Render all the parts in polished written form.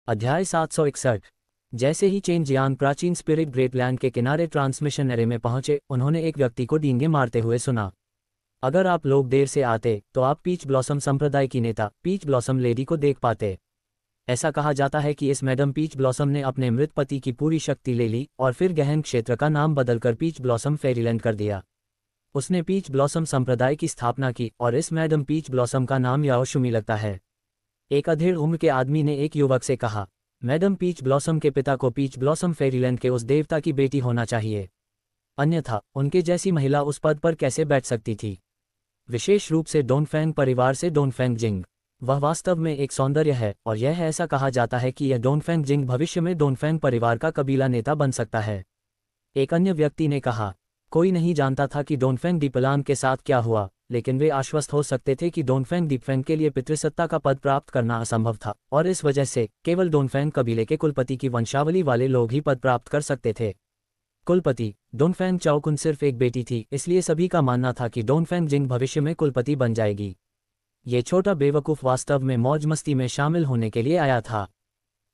अध्याय 761। जैसे ही chain Jiang प्राचीन स्पिरिट ग्रेटलैंड के किनारे ट्रांसमिशन एरे में पहुंचे, उन्होंने एक व्यक्ति को डींगे मारते हुए सुना। अगर आप लोग देर से आते तो आप पीच ब्लॉसम संप्रदाय की नेता पीच ब्लॉसम लेडी को देख पाते। ऐसा कहा जाता है कि इस मैडम पीच ब्लॉसम ने अपने मृत पति की पूरी शक्ति ले ली और फिर गहन क्षेत्र का नाम बदलकर पीच ब्लॉसम फेरीलैंड कर दिया। उसने पीच ब्लॉसम संप्रदाय की स्थापना की और इस मैडम पीच ब्लॉसम का नाम याओशुमी लगता है। एक अधेड़ उम्र के आदमी ने एक युवक से कहा, मैडम पीच ब्लॉसम के पिता को पीच ब्लॉसम फेरीलैंड के उस देवता की बेटी होना चाहिए, अन्यथा उनके जैसी महिला उस पद पर कैसे बैठ सकती थी, विशेष रूप से डोनफेंग परिवार से डोनफेंग जिंग। वह वास्तव में एक सौंदर्य है और यह ऐसा कहा जाता है कि यह डोनफेंग जिंग भविष्य में डोनफेंग परिवार का कबीला नेता बन सकता है। एक अन्य व्यक्ति ने कहा, कोई नहीं जानता था कि डोनफेंग दीपलान के साथ क्या हुआ, लेकिन वे आश्वस्त हो सकते थे कि डोनफेंग दीपफेंग के लिए पितृसत्ता का पद प्राप्त करना असंभव था और इस वजह से केवल डोनफेंग कबीले के कुलपति की वंशावली वाले लोग ही पद प्राप्त कर सकते थे। कुलपति डोनफेंग चाओकुन सिर्फ एक बेटी थी, इसलिए सभी का मानना था कि डोनफेंग जिंग भविष्य में कुलपति बन जाएगी। ये छोटा बेवकूफ़ वास्तव में मौज मस्ती में शामिल होने के लिए आया था।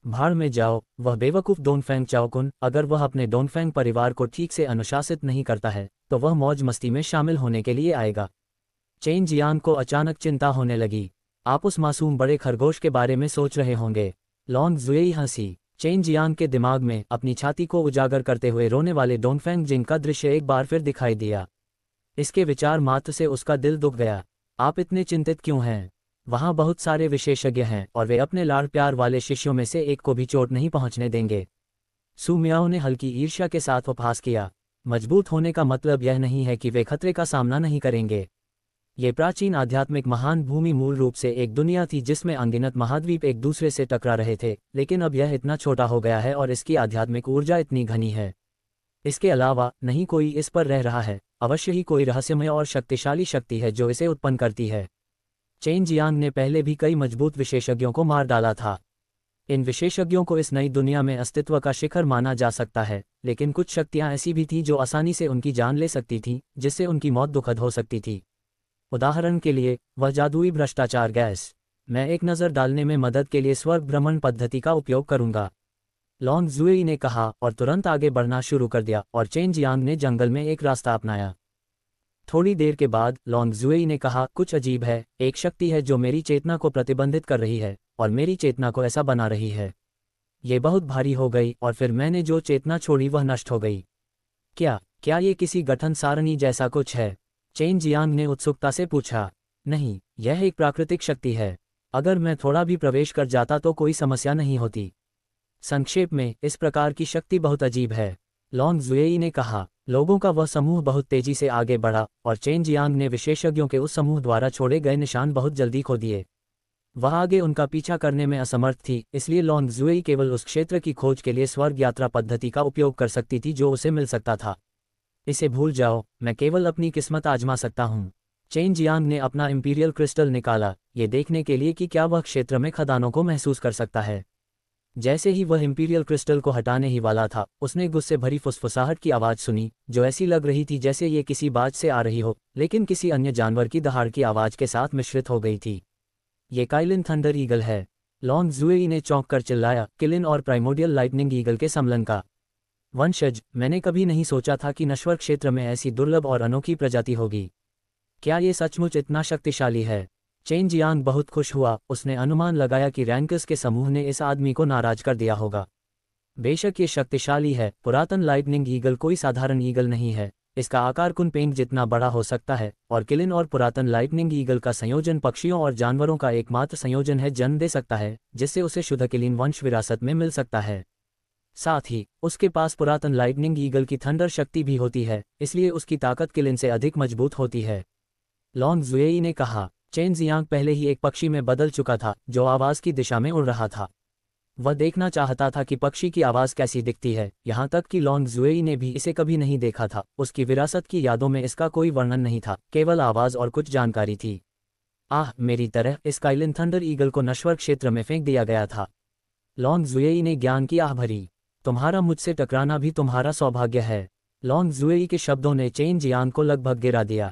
भाड़ में जाओ, वह बेवकूफ़ डोनफेंग चाओकुन, अगर वह अपने डोनफेंग परिवार को ठीक से अनुशासित नहीं करता है तो वह मौज मस्ती में शामिल होने के लिए आएगा। चेन जियांग को अचानक चिंता होने लगी। आप उस मासूम बड़े खरगोश के बारे में सोच रहे होंगे। लॉन्ग जुएई हंसी। चेन जियांग के दिमाग में अपनी छाती को उजागर करते हुए रोने वाले डोनफेंग जिंग का दृश्य एक बार फिर दिखाई दिया। इसके विचार मात्र से उसका दिल दुख गया। आप इतने चिंतित क्यों हैं? वहाँ बहुत सारे विशेषज्ञ हैं और वे अपने लाड़ प्यार वाले शिष्यों में से एक को भी चोट नहीं पहुँचने देंगे। सु मियाओ ने हल्की ईर्ष्या के साथ उपहास किया। मजबूत होने का मतलब यह नहीं है कि वे खतरे का सामना नहीं करेंगे। ये प्राचीन आध्यात्मिक महान भूमि मूल रूप से एक दुनिया थी जिसमें अनगिनत महाद्वीप एक दूसरे से टकरा रहे थे, लेकिन अब यह इतना छोटा हो गया है और इसकी आध्यात्मिक ऊर्जा इतनी घनी है। इसके अलावा नहीं कोई इस पर रह रहा है, अवश्य ही कोई रहस्यमय और शक्तिशाली शक्ति है जो इसे उत्पन्न करती है। चेन जियांग ने पहले भी कई मजबूत विशेषज्ञों को मार डाला था। इन विशेषज्ञों को इस नई दुनिया में अस्तित्व का शिखर माना जा सकता है, लेकिन कुछ शक्तियां ऐसी भी थीं जो आसानी से उनकी जान ले सकती थीं, जिससे उनकी मौत दुखद हो सकती थी। उदाहरण के लिए, वह जादुई भ्रष्टाचार गैस। मैं एक नज़र डालने में मदद के लिए स्वर्ग भ्रमण पद्धति का उपयोग करूंगा, लॉन्ग जुएई ने कहा और तुरंत आगे बढ़ना शुरू कर दिया और चेन जियांग ने जंगल में एक रास्ता अपनाया। थोड़ी देर के बाद लॉन्ग जुएई ने कहा, कुछ अजीब है, एक शक्ति है जो मेरी चेतना को प्रतिबंधित कर रही है और मेरी चेतना को ऐसा बना रही है। ये बहुत भारी हो गई और फिर मैंने जो चेतना छोड़ी वह नष्ट हो गई। क्या ये किसी गठन सारणी जैसा कुछ है? चेन जियांग ने उत्सुकता से पूछा। नहीं, यह एक प्राकृतिक शक्ति है। अगर मैं थोड़ा भी प्रवेश कर जाता तो कोई समस्या नहीं होती। संक्षेप में, इस प्रकार की शक्ति बहुत अजीब है, लॉन्ग जुएई ने कहा। लोगों का वह समूह बहुत तेजी से आगे बढ़ा और चेन जियांग ने विशेषज्ञों के उस समूह द्वारा छोड़े गए निशान बहुत जल्दी खो दिए। वह आगे उनका पीछा करने में असमर्थ थी, इसलिए लॉन्ग जुएई केवल उस क्षेत्र की खोज के लिए स्वर्ग यात्रा पद्धति का उपयोग कर सकती थी जो उसे मिल सकता था। इसे भूल जाओ, मैं केवल अपनी किस्मत आजमा सकता हूँ। चेन जियांग ने अपना इंपीरियल क्रिस्टल निकाला, ये देखने के लिए कि क्या वह क्षेत्र में खदानों को महसूस कर सकता है। जैसे ही वह इंपीरियल क्रिस्टल को हटाने ही वाला था, उसने गुस्से भरी फुसफुसाहट की आवाज़ सुनी, जो ऐसी लग रही थी जैसे ये किसी बाज से आ रही हो, लेकिन किसी अन्य जानवर की दहाड़ की आवाज़ के साथ मिश्रित हो गई थी। ये काइलिन थंडर ईगल है, लॉन्ग जुएई ने चौंक कर चिल्लाया, किलिन और प्राइमोडियल लाइटनिंग ईगल के सम्मिलन का वंशज। मैंने कभी नहीं सोचा था कि नश्वर क्षेत्र में ऐसी दुर्लभ और अनोखी प्रजाति होगी। क्या ये सचमुच इतना शक्तिशाली है? चेन जियांग बहुत खुश हुआ। उसने अनुमान लगाया कि रैंकस के समूह ने इस आदमी को नाराज कर दिया होगा। बेशक ये शक्तिशाली है, पुरातन लाइटनिंग ईगल कोई साधारण ईगल नहीं है। इसका आकार कुनपेंग जितना बड़ा हो सकता है और किलिन और पुरातन लाइटनिंग ईगल का संयोजन पक्षियों और जानवरों का एकमात्र संयोजन है जन्म दे सकता है, जिससे उसे शुद्ध किलिन वंश विरासत में मिल सकता है। साथ ही उसके पास पुरातन लाइटनिंग ईगल की थंडर शक्ति भी होती है, इसलिए उसकी ताकत किलिन से अधिक मजबूत होती है, लॉन्ग जुएई ने कहा। चेन जियांग पहले ही एक पक्षी में बदल चुका था जो आवाज़ की दिशा में उड़ रहा था। वह देखना चाहता था कि पक्षी की आवाज़ कैसी दिखती है, यहाँ तक कि लॉन्ग जुएई ने भी इसे कभी नहीं देखा था। उसकी विरासत की यादों में इसका कोई वर्णन नहीं था, केवल आवाज़ और कुछ जानकारी थी। आह, मेरी तरह इस काइलिन थंडर ईगल को नश्वर क्षेत्र में फेंक दिया गया था। लॉन्ग जुएई ने ज्ञान की आह भरी। तुम्हारा मुझसे टकराना भी तुम्हारा सौभाग्य है, लॉन्ग जुएई के शब्दों ने चेन जियांग को लगभग गिरा दिया।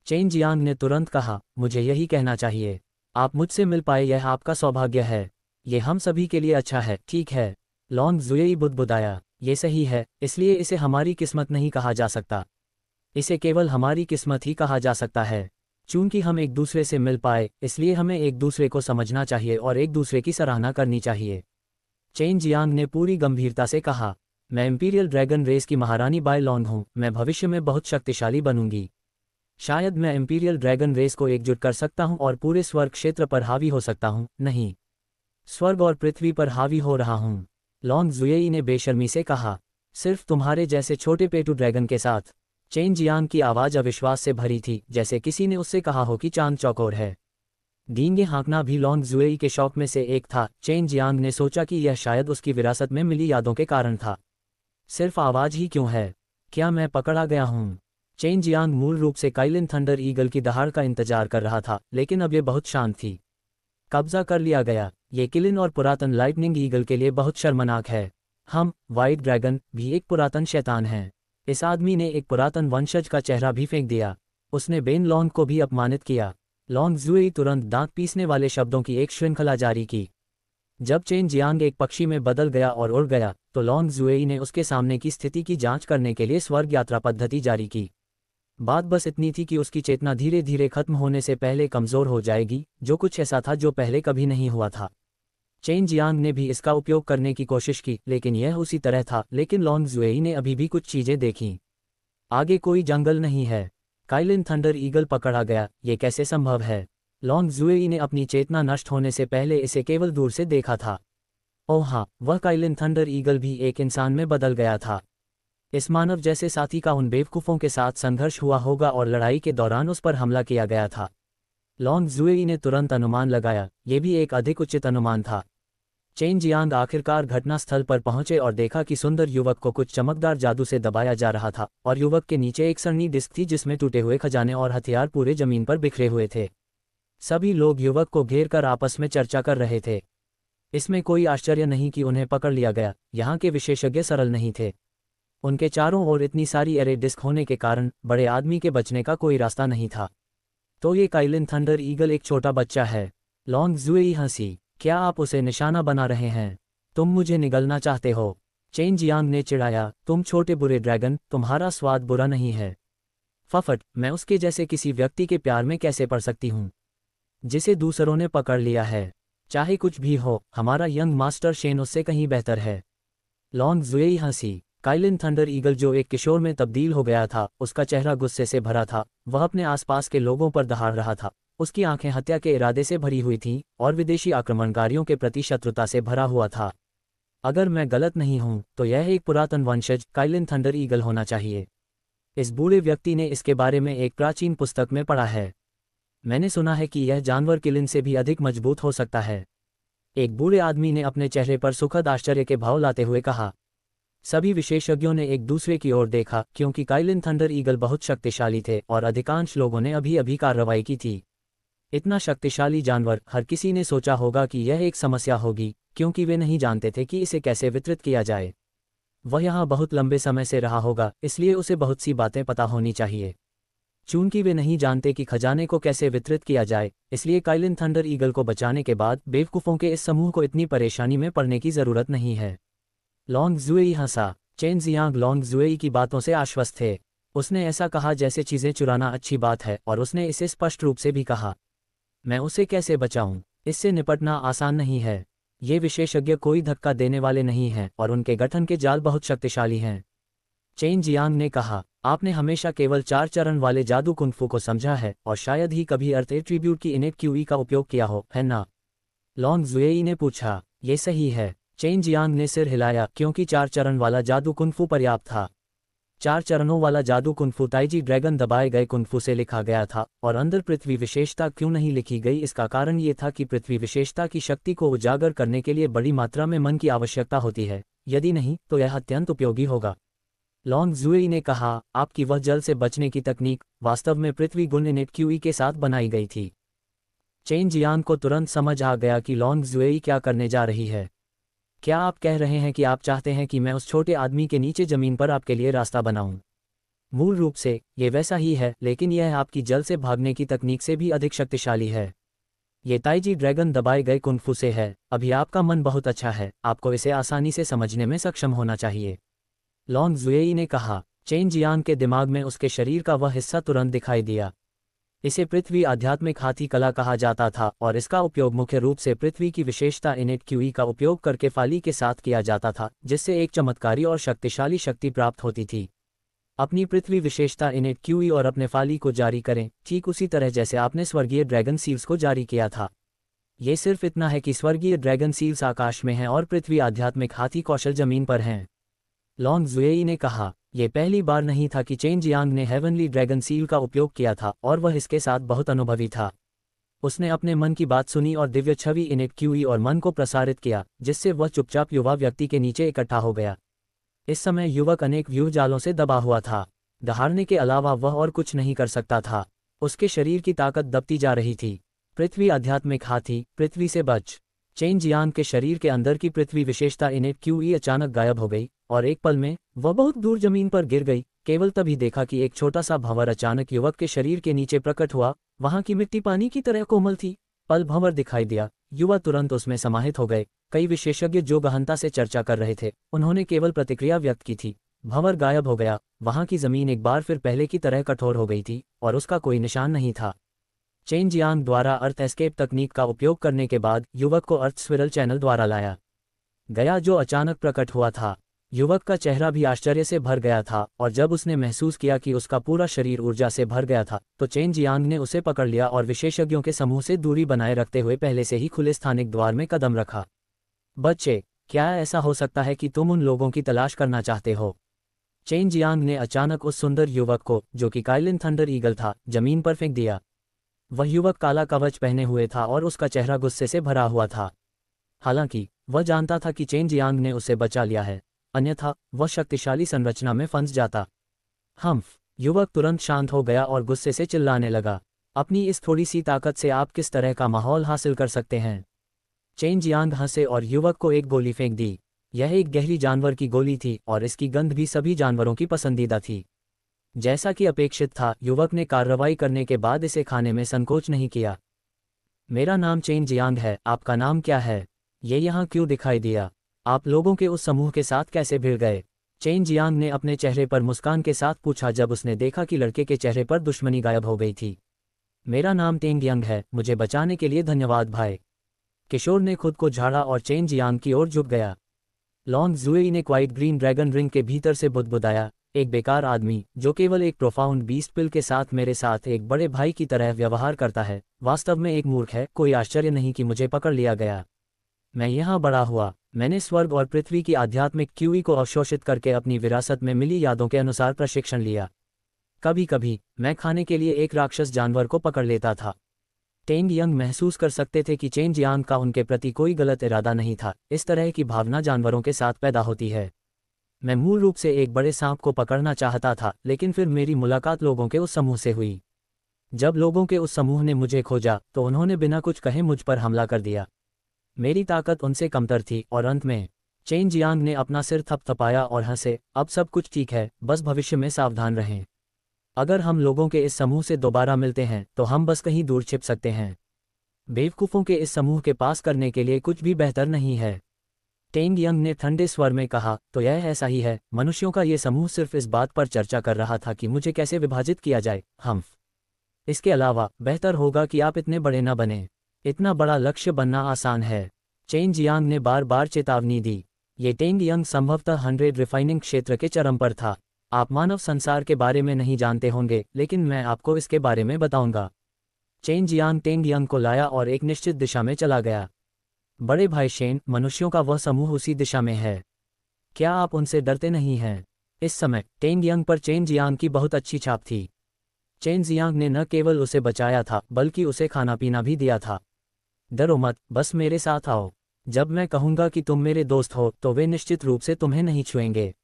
चेन जियांग ने तुरंत कहा, मुझे यही कहना चाहिए। आप मुझसे मिल पाए, यह आपका सौभाग्य है। ये हम सभी के लिए अच्छा है, ठीक है। लॉन्ग जुएई बुदबुदाया, ये सही है, इसलिए इसे हमारी किस्मत नहीं कहा जा सकता। इसे केवल हमारी किस्मत ही कहा जा सकता है। चूंकि हम एक दूसरे से मिल पाए, इसलिए हमें एक दूसरे को समझना चाहिए और एक दूसरे की सराहना करनी चाहिए। चेन जियांग ने पूरी गंभीरता से कहा, मैं इंपीरियल ड्रैगन रेस की महारानी बाय लॉन्ग हूँ, मैं भविष्य में बहुत शक्तिशाली बनूंगी। शायद मैं इंपीरियल ड्रैगन रेस को एकजुट कर सकता हूँ और पूरे स्वर्ग क्षेत्र पर हावी हो सकता हूँ, नहीं, स्वर्ग और पृथ्वी पर हावी हो रहा हूँ। लॉन्ग जुएई ने बेशर्मी से कहा, सिर्फ तुम्हारे जैसे छोटे पेटू ड्रैगन के साथ। चेन जियांग की आवाज़ अविश्वास से भरी थी, जैसे किसी ने उससे कहा हो कि चांद चौकोर है। डींगे हाँकना भी लॉन्ग जुएई के शौक में से एक था। चेन जियांग ने सोचा कि यह शायद उसकी विरासत में मिली यादों के कारण था। सिर्फ आवाज़ ही क्यों है? क्या मैं पकड़ा गया हूँ? चेन जियांग मूल रूप से काइलिन थंडर ईगल की दहाड़ का इंतजार कर रहा था, लेकिन अब ये बहुत शांत थी। कब्जा कर लिया गया। ये किलिन और पुरातन लाइटनिंग ईगल के लिए बहुत शर्मनाक है। हम, व्हाइट ड्रैगन, भी एक पुरातन शैतान हैं। इस आदमी ने एक पुरातन वंशज का चेहरा भी फेंक दिया। उसने बेन लॉन्ग को भी अपमानित किया। लॉन्ग जुएई तुरंत दांत पीसने वाले शब्दों की एक श्रृंखला जारी की। जब चेन जियांग एक पक्षी में बदल गया और उड़ गया, तो लॉन्ग जुएई ने उसके सामने की स्थिति की जांच करने के लिए स्वर्ग यात्रा पद्धति जारी की। बात बस इतनी थी कि उसकी चेतना धीरे धीरे खत्म होने से पहले कमज़ोर हो जाएगी, जो कुछ ऐसा था जो पहले कभी नहीं हुआ था। चेन जियांग ने भी इसका उपयोग करने की कोशिश की, लेकिन यह उसी तरह था। लेकिन लॉन्ग जुएई ने अभी भी कुछ चीज़ें देखीं। आगे कोई जंगल नहीं है। काइलिन थंडर ईगल पकड़ा गया, ये कैसे संभव है? लॉन्ग जुएई ने अपनी चेतना नष्ट होने से पहले इसे केवल दूर से देखा था। ओह हाँ, वह काइलिन थंडर ईगल भी एक इंसान में बदल गया था। इस मानव जैसे साथी का उन बेवकूफ़ों के साथ संघर्ष हुआ होगा और लड़ाई के दौरान उस पर हमला किया गया था। लॉन्ग जुएई ने तुरंत अनुमान लगाया, ये भी एक अधिक उचित अनुमान था। चेन जियांग आखिरकार घटनास्थल पर पहुंचे और देखा कि सुंदर युवक को कुछ चमकदार जादू से दबाया जा रहा था, और युवक के नीचे एक सरनी डिस्क थी जिसमें टूटे हुए खजाने और हथियार पूरे जमीन पर बिखरे हुए थे। सभी लोग युवक को घेर कर आपस में चर्चा कर रहे थे। इसमें कोई आश्चर्य नहीं कि उन्हें पकड़ लिया गया। यहाँ के विशेषज्ञ सरल नहीं थे। उनके चारों ओर इतनी सारी एरे डिस्क होने के कारण बड़े आदमी के बचने का कोई रास्ता नहीं था। तो ये काइलिन थंडर ईगल एक छोटा बच्चा है। लॉन्ग जुएई हंसी, क्या आप उसे निशाना बना रहे हैं? तुम मुझे निगलना चाहते हो? चेन जियांग ने चिढ़ाया, तुम छोटे बुरे ड्रैगन, तुम्हारा स्वाद बुरा नहीं है। फफट, मैं उसके जैसे किसी व्यक्ति के प्यार में कैसे पड़ सकती हूँ जिसे दूसरों ने पकड़ लिया है? चाहे कुछ भी हो, हमारा यंग मास्टर शेन उससे कहीं बेहतर है। लॉन्ग जुएई हंसी। काइलिन थंडर ईगल जो एक किशोर में तब्दील हो गया था, उसका चेहरा गुस्से से भरा था। वह अपने आसपास के लोगों पर दहाड़ रहा था। उसकी आंखें हत्या के इरादे से भरी हुई थीं और विदेशी आक्रमणकारियों के प्रति शत्रुता से भरा हुआ था। अगर मैं गलत नहीं हूं, तो यह एक पुरातन वंशज काइलिन थंडर ईगल होना चाहिए। इस बूढ़े व्यक्ति ने इसके बारे में एक प्राचीन पुस्तक में पढ़ा है। मैंने सुना है कि यह जानवर किलिन से भी अधिक मजबूत हो सकता है। एक बूढ़े आदमी ने अपने चेहरे पर सुखद आश्चर्य के भाव लाते हुए कहा। सभी विशेषज्ञों ने एक दूसरे की ओर देखा, क्योंकि काइलिन थंडर ईगल बहुत शक्तिशाली थे और अधिकांश लोगों ने अभी अभी कार्रवाई की थी। इतना शक्तिशाली जानवर, हर किसी ने सोचा होगा कि यह एक समस्या होगी, क्योंकि वे नहीं जानते थे कि इसे कैसे वितरित किया जाए। वह यहाँ बहुत लंबे समय से रहा होगा, इसलिए उसे बहुत सी बातें पता होनी चाहिए। चूंकि वे नहीं जानते कि खजाने को कैसे वितरित किया जाए, इसलिए काइलिन थंडर ईगल को बचाने के बाद बेवकूफ़ों के इस समूह को इतनी परेशानी में पड़ने की ज़रूरत नहीं है। लॉन्ग जुएई हंसा। चेन जियांग लॉन्ग जुएई की बातों से आश्वस्त थे। उसने ऐसा कहा जैसे चीज़ें चुराना अच्छी बात है, और उसने इसे स्पष्ट रूप से भी कहा। मैं उसे कैसे बचाऊं? इससे निपटना आसान नहीं है। ये विशेषज्ञ कोई धक्का देने वाले नहीं हैं और उनके गठन के जाल बहुत शक्तिशाली हैं। चेन जियांग ने कहा, आपने हमेशा केवल 4 चरण वाले जादू कुंफू को समझा है और शायद ही कभी अर्थ एट्रीब्यूट की इनेट क्यूई का उपयोग किया हो, है ना? लॉन्ग जुएई ने पूछा। ये सही है। चेन जियांग ने सिर हिलाया, क्योंकि 4 चरण वाला जादू कुंफू पर्याप्त था। 4 चरणों वाला जादू कुंफू ताइजी ड्रैगन दबाए गए कुंफू से लिखा गया था, और अंदर पृथ्वी विशेषता क्यों नहीं लिखी गई, इसका कारण ये था कि पृथ्वी विशेषता की शक्ति को उजागर करने के लिए बड़ी मात्रा में मन की आवश्यकता होती है। यदि नहीं, तो यह अत्यंत उपयोगी होगा। लॉन्ग जुएई ने कहा, आपकी वह जल से बचने की तकनीक वास्तव में पृथ्वी गुण इनेट क्यूई के साथ बनाई गई थी। चेन जियांग को तुरंत समझ आ गया कि लॉन्ग जुएई क्या करने जा रही है। क्या आप कह रहे हैं कि आप चाहते हैं कि मैं उस छोटे आदमी के नीचे जमीन पर आपके लिए रास्ता बनाऊं? मूल रूप से ये वैसा ही है, लेकिन यह आपकी जल से भागने की तकनीक से भी अधिक शक्तिशाली है। ये ताइजी ड्रैगन दबाए गए कुंग-फू से है, अभी आपका मन बहुत अच्छा है, आपको इसे आसानी से समझने में सक्षम होना चाहिए। लॉन्ग जुएई ने कहा। चेन जियांग के दिमाग में उसके शरीर का वह हिस्सा तुरंत दिखाई दिया। इसे पृथ्वी आध्यात्मिक हाथी कला कहा जाता था और इसका उपयोग मुख्य रूप से पृथ्वी की विशेषता इनेट क्यूई का उपयोग करके फाली के साथ किया जाता था, जिससे एक चमत्कारी और शक्तिशाली शक्ति प्राप्त होती थी। अपनी पृथ्वी विशेषता इनेट क्यूई और अपने फाली को जारी करें, ठीक उसी तरह जैसे आपने स्वर्गीय ड्रैगन सील्स को जारी किया था। ये सिर्फ इतना है कि स्वर्गीय ड्रैगन सील्स आकाश में हैं और पृथ्वी आध्यात्मिक हाथी कौशल जमीन पर हैं। लॉन्ग जुएई ने कहा। यह पहली बार नहीं था कि चेन जियांग ने हेवनली ड्रैगन सील का उपयोग किया था और वह इसके साथ बहुत अनुभवी था। उसने अपने मन की बात सुनी और दिव्य छवि इनेट क्यूई और मन को प्रसारित किया, जिससे वह चुपचाप युवा व्यक्ति के नीचे इकट्ठा हो गया। इस समय युवक अनेक व्यूह जालों से दबा हुआ था। दहाड़ने के अलावा वह और कुछ नहीं कर सकता था। उसके शरीर की ताकत दबती जा रही थी। पृथ्वी आध्यात्मिक हाथी, पृथ्वी से बच। चेन जियांग के शरीर के अंदर की पृथ्वी विशेषता इनेट क्यूई अचानक गायब हो गई और एक पल में वह बहुत दूर जमीन पर गिर गई। केवल तभी देखा कि एक छोटा सा भंवर अचानक युवक के शरीर के नीचे प्रकट हुआ। वहां की मिट्टी पानी की तरह कोमल थी। पल भंवर दिखाई दिया, युवा तुरंत उसमें समाहित हो गए। कई विशेषज्ञ जो गहनता से चर्चा कर रहे थे, उन्होंने केवल प्रतिक्रिया व्यक्त की थी। भंवर गायब हो गया। वहां की जमीन एक बार फिर पहले की तरह कठोर हो गई थी और उसका कोई निशान नहीं था। चेन जियांग द्वारा अर्थ एस्केप तकनीक का उपयोग करने के बाद युवक को अर्थ स्विरल चैनल द्वारा लाया गया, जो अचानक प्रकट हुआ था। युवक का चेहरा भी आश्चर्य से भर गया था और जब उसने महसूस किया कि उसका पूरा शरीर ऊर्जा से भर गया था, तो चेन जियांग ने उसे पकड़ लिया और विशेषज्ञों के समूह से दूरी बनाए रखते हुए पहले से ही खुले स्थानिक द्वार में कदम रखा। बच्चे, क्या ऐसा हो सकता है कि तुम उन लोगों की तलाश करना चाहते हो? चेन जियांग ने अचानक उस सुंदर युवक को, जो कि काइलिन थंडर ईगल था, जमीन पर फेंक दिया। वह युवक काला कवच पहने हुए था और उसका चेहरा गुस्से से भरा हुआ था। हालांकि वह जानता था कि चेन जियांग ने उसे बचा लिया है, अन्यथा वह शक्तिशाली संरचना में फंस जाता। हम्फ। युवक तुरंत शांत हो गया और गुस्से से चिल्लाने लगा। अपनी इस थोड़ी सी ताकत से आप किस तरह का माहौल हासिल कर सकते हैं? चेन जियांग हंसे और युवक को एक गोली फेंक दी। यह एक गहरी जानवर की गोली थी और इसकी गंध भी सभी जानवरों की पसंदीदा थी। जैसा कि अपेक्षित था, युवक ने कार्रवाई करने के बाद इसे खाने में संकोच नहीं किया। मेरा नाम चेन जियांग है, आपका नाम क्या है? ये यहाँ क्यों दिखाई दिया? आप लोगों के उस समूह के साथ कैसे भिड़ गए? चेन जियांग ने अपने चेहरे पर मुस्कान के साथ पूछा जब उसने देखा कि लड़के के चेहरे पर दुश्मनी गायब हो गई थी। मेरा नाम टेंग यंग है, मुझे बचाने के लिए धन्यवाद भाई। किशोर ने खुद को झाड़ा और चेन जियांग की ओर झुक गया। लॉन्ग जुएई ने क्वाइट ग्रीन ड्रैगन रिंग के भीतर से बुदबुदाया, एक बेकार आदमी जो केवल एक प्रोफाउंड बीस्ट पिल के साथ मेरे साथ एक बड़े भाई की तरह व्यवहार करता है, वास्तव में एक मूर्ख है। कोई आश्चर्य नहीं कि मुझे पकड़ लिया गया। मैं यहाँ बड़ा हुआ, मैंने स्वर्ग और पृथ्वी की आध्यात्मिक क्यूई को अवशोषित करके अपनी विरासत में मिली यादों के अनुसार प्रशिक्षण लिया। कभी कभी मैं खाने के लिए एक राक्षस जानवर को पकड़ लेता था। टेंग यंग महसूस कर सकते थे कि चेन जियांग का उनके प्रति कोई गलत इरादा नहीं था। इस तरह की भावना जानवरों के साथ पैदा होती है। मैं मूल रूप से एक बड़े सांप को पकड़ना चाहता था, लेकिन फिर मेरी मुलाकात लोगों के उस समूह से हुई। जब लोगों के उस समूह ने मुझे खोजा तो उन्होंने बिना कुछ कहे मुझ पर हमला कर दिया। मेरी ताकत उनसे कमतर थी और अंत में चेन जियांग ने अपना सिर थपथपाया और हंसे। अब सब कुछ ठीक है, बस भविष्य में सावधान रहें। अगर हम लोगों के इस समूह से दोबारा मिलते हैं तो हम बस कहीं दूर छिप सकते हैं। बेवकूफ़ों के इस समूह के पास करने के लिए कुछ भी बेहतर नहीं है। टेंग यंग ने ठंडे स्वर में कहा, तो यह ऐसा ही है। मनुष्यों का ये समूह सिर्फ इस बात पर चर्चा कर रहा था कि मुझे कैसे विभाजित किया जाए। हम्फ। इसके अलावा बेहतर होगा कि आप इतने बड़े न बने। इतना बड़ा लक्ष्य बनना आसान है। चेन जियांग ने बार बार चेतावनी दी। ये टेंग यंग संभवतः 100 रिफाइनिंग क्षेत्र के चरम पर था। आप मानव संसार के बारे में नहीं जानते होंगे, लेकिन मैं आपको इसके बारे में बताऊंगा। चेन जियांग टेंग यंग को लाया और एक निश्चित दिशा में चला गया। बड़े भाई शेन, मनुष्यों का वह समूह उसी दिशा में है। क्या आप उनसे डरते नहीं हैं? इस समय टेंग यंग पर चेन जियांग की बहुत अच्छी छाप थी। चेन जियांग ने न केवल उसे बचाया था, बल्कि उसे खाना पीना भी दिया था। डरो मत, बस मेरे साथ आओ। जब मैं कहूंगा कि तुम मेरे दोस्त हो तो वे निश्चित रूप से तुम्हें नहीं छुएंगे।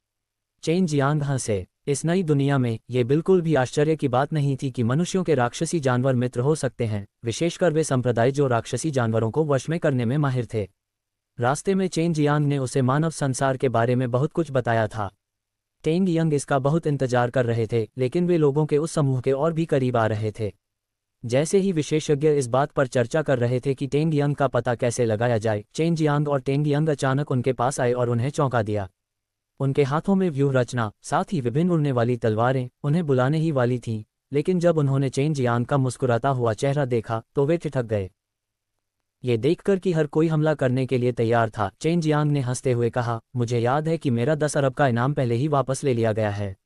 चेन जियांग हंसे। इस नई दुनिया में ये बिल्कुल भी आश्चर्य की बात नहीं थी कि मनुष्यों के राक्षसी जानवर मित्र हो सकते हैं, विशेषकर वे संप्रदाय जो राक्षसी जानवरों को वश में करने में माहिर थे। रास्ते में चेन जियांग ने उसे मानव संसार के बारे में बहुत कुछ बताया था। टेंग यंग इसका बहुत इंतजार कर रहे थे, लेकिन वे लोगों के उस समूह के और भी करीब आ रहे थे। जैसे ही विशेषज्ञ इस बात पर चर्चा कर रहे थे कि टेंग यंग का पता कैसे लगाया जाए, चेन जियांग और टेंग यंग अचानक उनके पास आए और उन्हें चौंका दिया। उनके हाथों में व्यूह रचना, साथ ही विभिन्न उड़ने वाली तलवारें उन्हें बुलाने ही वाली थीं, लेकिन जब उन्होंने चेन जियांग का मुस्कुराता हुआ चेहरा देखा तो वे ठिठक गए। ये देखकर कि हर कोई हमला करने के लिए तैयार था, चेन जियांग ने हंसते हुए कहा, मुझे याद है कि मेरा 10 अरब का इनाम पहले ही वापस ले लिया गया है।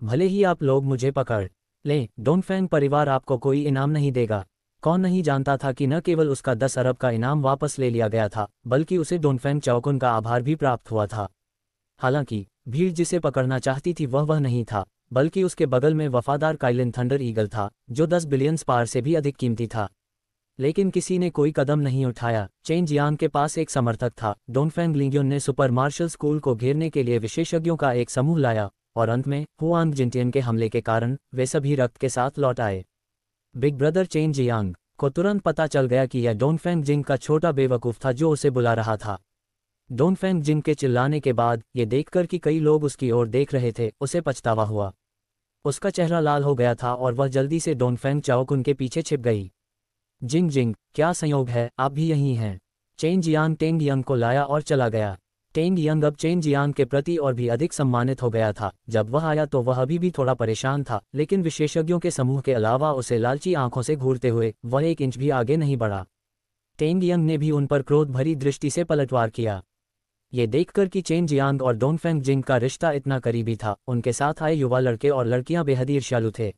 भले ही आप लोग मुझे पकड़ लें, डोंगफेंग परिवार आपको कोई इनाम नहीं देगा। कौन नहीं जानता था कि न केवल उसका 10 अरब का इनाम वापस ले लिया गया था, बल्कि उसे डोंगफेंग चाओकुन का आभार भी प्राप्त हुआ था। हालांकि भीड़ जिसे पकड़ना चाहती थी वह नहीं था, बल्कि उसके बगल में वफादार काइलिन थंडर ईगल था, जो 10 बिलियन स्पार से भी अधिक कीमती था। लेकिन किसी ने कोई कदम नहीं उठाया। चेन जियांग के पास एक समर्थक था। डोंगफेंग लिंग्युन ने सुपर मार्शल स्कूल को घेरने के लिए विशेषज्ञों का एक समूह लाया, और अंत में हुआंग जिनटियन के हमले के कारण वे सभी रक्त के साथ लौट आए। बिग ब्रदर चेन जियांग को तुरंत पता चल गया कि यह डोंगफेंग जिंग का छोटा बेवकूफ़ था जो उसे बुला रहा था। डोंगफेंग जिंग के चिल्लाने के बाद ये देखकर कि कई लोग उसकी ओर देख रहे थे, उसे पछतावा हुआ। उसका चेहरा लाल हो गया था और वह जल्दी से डोंगफेंग चाओकुन के पीछे छिप गई। जिंग जिंग, क्या संयोग है, आप भी यहीं हैं। चेन जियांग टेंग यंग को लाया और चला गया। टेंग यंग अब चेन जियांग के प्रति और भी अधिक सम्मानित हो गया था। जब वह आया तो वह अभी भी थोड़ा परेशान था, लेकिन विशेषज्ञों के समूह के अलावा उसे लालची आंखों से घूरते हुए वह 1 इंच भी आगे नहीं बढ़ा। टेंग यंग ने भी उन पर क्रोध भरी दृष्टि से पलटवार किया। ये देखकर कि चेन जियांग और डोंगफेंग जिंग का रिश्ता इतना करीबी था, उनके साथ आए युवा लड़के और लड़कियां बेहद ईर्ष्यालु थे।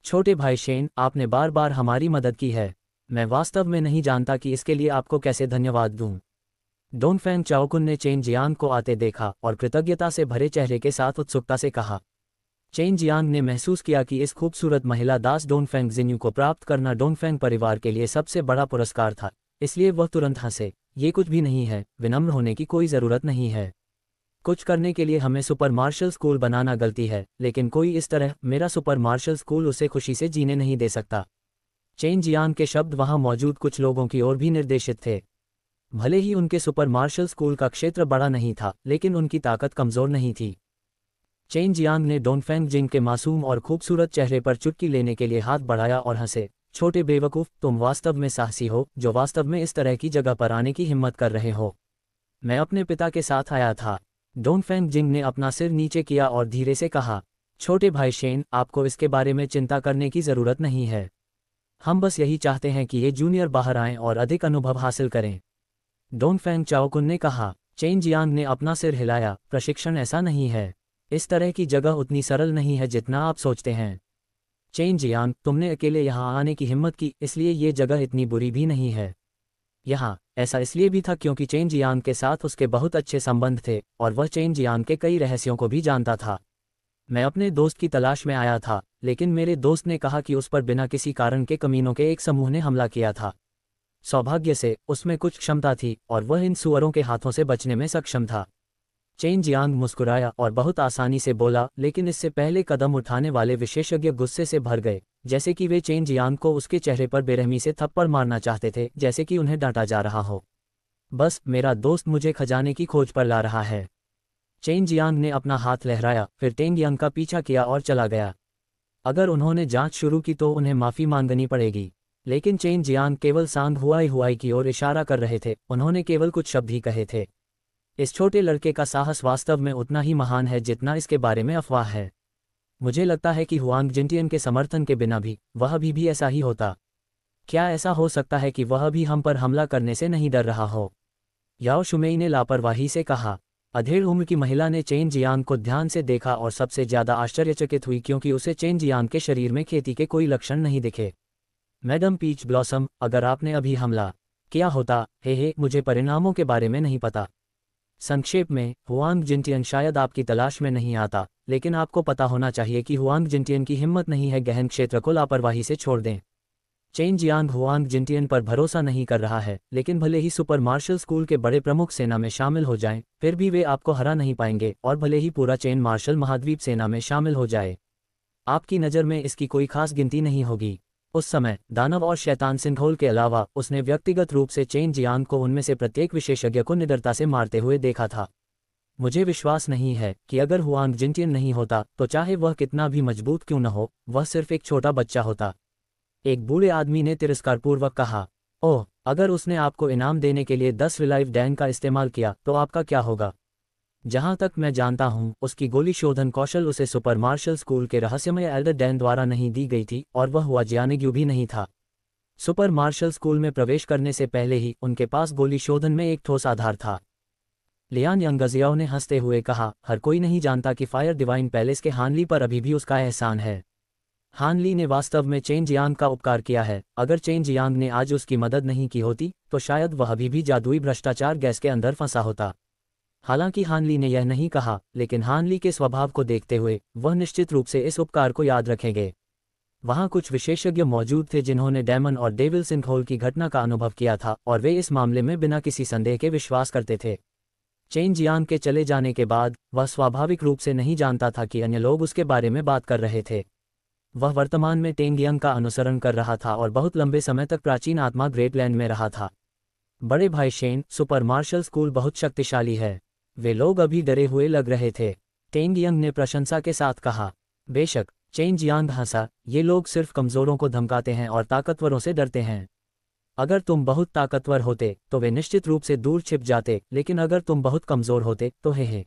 छोटे भाई शेन, आपने बार बार हमारी मदद की है। मैं वास्तव में नहीं जानता कि इसके लिए आपको कैसे धन्यवाद दूं। डोंगफेंग चाओकुन ने चेन जियांग को आते देखा और कृतज्ञता से भरे चेहरे के साथ उत्सुकता से कहा। चेन जियांग ने महसूस किया कि इस खूबसूरत महिला दास डोंगफेंग जिन्यू को प्राप्त करना डोंगफेंग परिवार के लिए सबसे बड़ा पुरस्कार था, इसलिए वह तुरंत हंसे। ये कुछ भी नहीं है, विनम्र होने की कोई ज़रूरत नहीं है। कुछ करने के लिए हमें सुपर मार्शल स्कूल बनाना गलती है, लेकिन कोई इस तरह मेरा सुपर मार्शल स्कूल उसे खुशी से जीने नहीं दे सकता। चेन जियांग के शब्द वहां मौजूद कुछ लोगों की ओर भी निर्देशित थे। भले ही उनके सुपर मार्शल स्कूल का क्षेत्र बड़ा नहीं था, लेकिन उनकी ताकत कमज़ोर नहीं थी। चेन जियांग ने डोंगफेंग जिंग के मासूम और खूबसूरत चेहरे पर चुटकी लेने के लिए हाथ बढ़ाया और हंसे। छोटे बेवकूफ़, तुम वास्तव में साहसी हो, जो वास्तव में इस तरह की जगह पर आने की हिम्मत कर रहे हो। मैं अपने पिता के साथ आया था। डोंगफेंग जिंग ने अपना सिर नीचे किया और धीरे से कहा, छोटे भाई शेन, आपको इसके बारे में चिंता करने की ज़रूरत नहीं है। हम बस यही चाहते हैं कि ये जूनियर बाहर आएं और अधिक अनुभव हासिल करें। डोंगफेंग चाओकुन ने कहा। चेन जियांग ने अपना सिर हिलाया, प्रशिक्षण ऐसा नहीं है। इस तरह की जगह उतनी सरल नहीं है जितना आप सोचते हैं। चेन जियांग, तुमने अकेले यहाँ आने की हिम्मत की, इसलिए ये जगह इतनी बुरी भी नहीं है। यहाँ ऐसा इसलिए भी था क्योंकि चेन जियांग के साथ उसके बहुत अच्छे संबंध थे और वह चेन जियांग के कई रहस्यों को भी जानता था। मैं अपने दोस्त की तलाश में आया था, लेकिन मेरे दोस्त ने कहा कि उस पर बिना किसी कारण के कमीनों के एक समूह ने हमला किया था। सौभाग्य से उसमें कुछ क्षमता थी और वह इन सुअरों के हाथों से बचने में सक्षम था। चेन जियांग मुस्कुराया और बहुत आसानी से बोला, लेकिन इससे पहले कदम उठाने वाले विशेषज्ञ गुस्से से भर गए, जैसे कि वे चेन जियांग को उसके चेहरे पर बेरहमी से थप्पड़ मारना चाहते थे, जैसे कि उन्हें डांटा जा रहा हो। बस मेरा दोस्त मुझे खजाने की खोज पर ला रहा है। चेन जियांग ने अपना हाथ लहराया, फिर टेंग यंग का पीछा किया और चला गया। अगर उन्होंने जांच शुरू की तो उन्हें माफ़ी मांगनी पड़ेगी। लेकिन चेन जियांग केवल सांग हुआई की ओर इशारा कर रहे थे, उन्होंने केवल कुछ शब्द ही कहे थे। इस छोटे लड़के का साहस वास्तव में उतना ही महान है जितना इसके बारे में अफवाह है। मुझे लगता है कि हुआंग जिनटियन के समर्थन के बिना भी वह अभी भी ऐसा ही होता। क्या ऐसा हो सकता है कि वह भी हम पर हमला करने से नहीं डर रहा हो? याओ शुमेई ने लापरवाही से कहा। अधेड़ उम्र की महिला ने चेन जियांग को ध्यान से देखा और सबसे ज्यादा आश्चर्यचकित हुई क्योंकि उसे चेन जियांग के शरीर में खेती के कोई लक्षण नहीं दिखे। मैडम पीच ब्लॉसम, अगर आपने अभी हमला किया होता, हे मुझे परिणामों के बारे में नहीं पता। संक्षेप में, हुआंग जिनटियन शायद आपकी तलाश में नहीं आता, लेकिन आपको पता होना चाहिए कि हुआंग जिनटियन की हिम्मत नहीं है गहन क्षेत्र को लापरवाही से छोड़ दें। चेन जियांग हुआंग जिनटियन पर भरोसा नहीं कर रहा है, लेकिन भले ही सुपर मार्शल स्कूल के बड़े प्रमुख सेना में शामिल हो जाएं, फिर भी वे आपको हरा नहीं पाएंगे, और भले ही पूरा चेन मार्शल महाद्वीप सेना में शामिल हो जाए, आपकी नज़र में इसकी कोई खास गिनती नहीं होगी। उस समय दानव और शैतान सिंघोल के अलावा उसने व्यक्तिगत रूप से चेन जियांग को उनमें से प्रत्येक विशेषज्ञ को निडरता से मारते हुए देखा था। मुझे विश्वास नहीं है कि अगर हुआंग जिनटियन नहीं होता तो चाहे वह कितना भी मजबूत क्यों न हो, वह सिर्फ एक छोटा बच्चा होता। एक बूढ़े आदमी ने तिरस्कारपूर्वक कहा। ओह, अगर उसने आपको इनाम देने के लिए 10 रिलाइव डैन का इस्तेमाल किया तो आपका क्या होगा? जहां तक मैं जानता हूं, उसकी गोली शोधन कौशल उसे सुपर मार्शल स्कूल के रहस्यमय एल्डर डैन द्वारा नहीं दी गई थी, और वह हुआ जियानेग्यू भी नहीं था। सुपर मार्शल स्कूल में प्रवेश करने से पहले ही उनके पास गोली शोधन में एक ठोस आधार था। लियान यंगजियाओ ने हंसते हुए कहा, हर कोई नहीं जानता कि फायर डिवाइन पैलेस के हानली पर अभी भी उसका एहसान है। हानली ने वास्तव में चेन जियांग का उपकार किया है। अगर चेन जियांग ने आज उसकी मदद नहीं की होती तो शायद वह अभी भी जादुई भ्रष्टाचार गैस के अंदर फंसा होता। हालांकि हानली ने यह नहीं कहा, लेकिन हानली के स्वभाव को देखते हुए वह निश्चित रूप से इस उपकार को याद रखेंगे। वहां कुछ विशेषज्ञ मौजूद थे जिन्होंने डेमन और डेविल सिंकहोल की घटना का अनुभव किया था, और वे इस मामले में बिना किसी संदेह के विश्वास करते थे। चेन जियांग के चले जाने के बाद वह स्वाभाविक रूप से नहीं जानता था कि अन्य लोग उसके बारे में बात कर रहे थे। वह वर्तमान में टेंगियंग का अनुसरण कर रहा था और बहुत लंबे समय तक प्राचीन आत्मा ग्रेटलैंड में रहा था। बड़े भाई शेन, सुपर मार्शल स्कूल बहुत शक्तिशाली है। वे लोग अभी डरे हुए लग रहे थे। टेंगियंग ने प्रशंसा के साथ कहा। बेशक, चेन जियांग हंसा, ये लोग सिर्फ कमजोरों को धमकाते हैं और ताकतवरों से डरते हैं। अगर तुम बहुत ताकतवर होते तो वे निश्चित रूप से दूर छिप जाते, लेकिन अगर तुम बहुत कमजोर होते तो हे।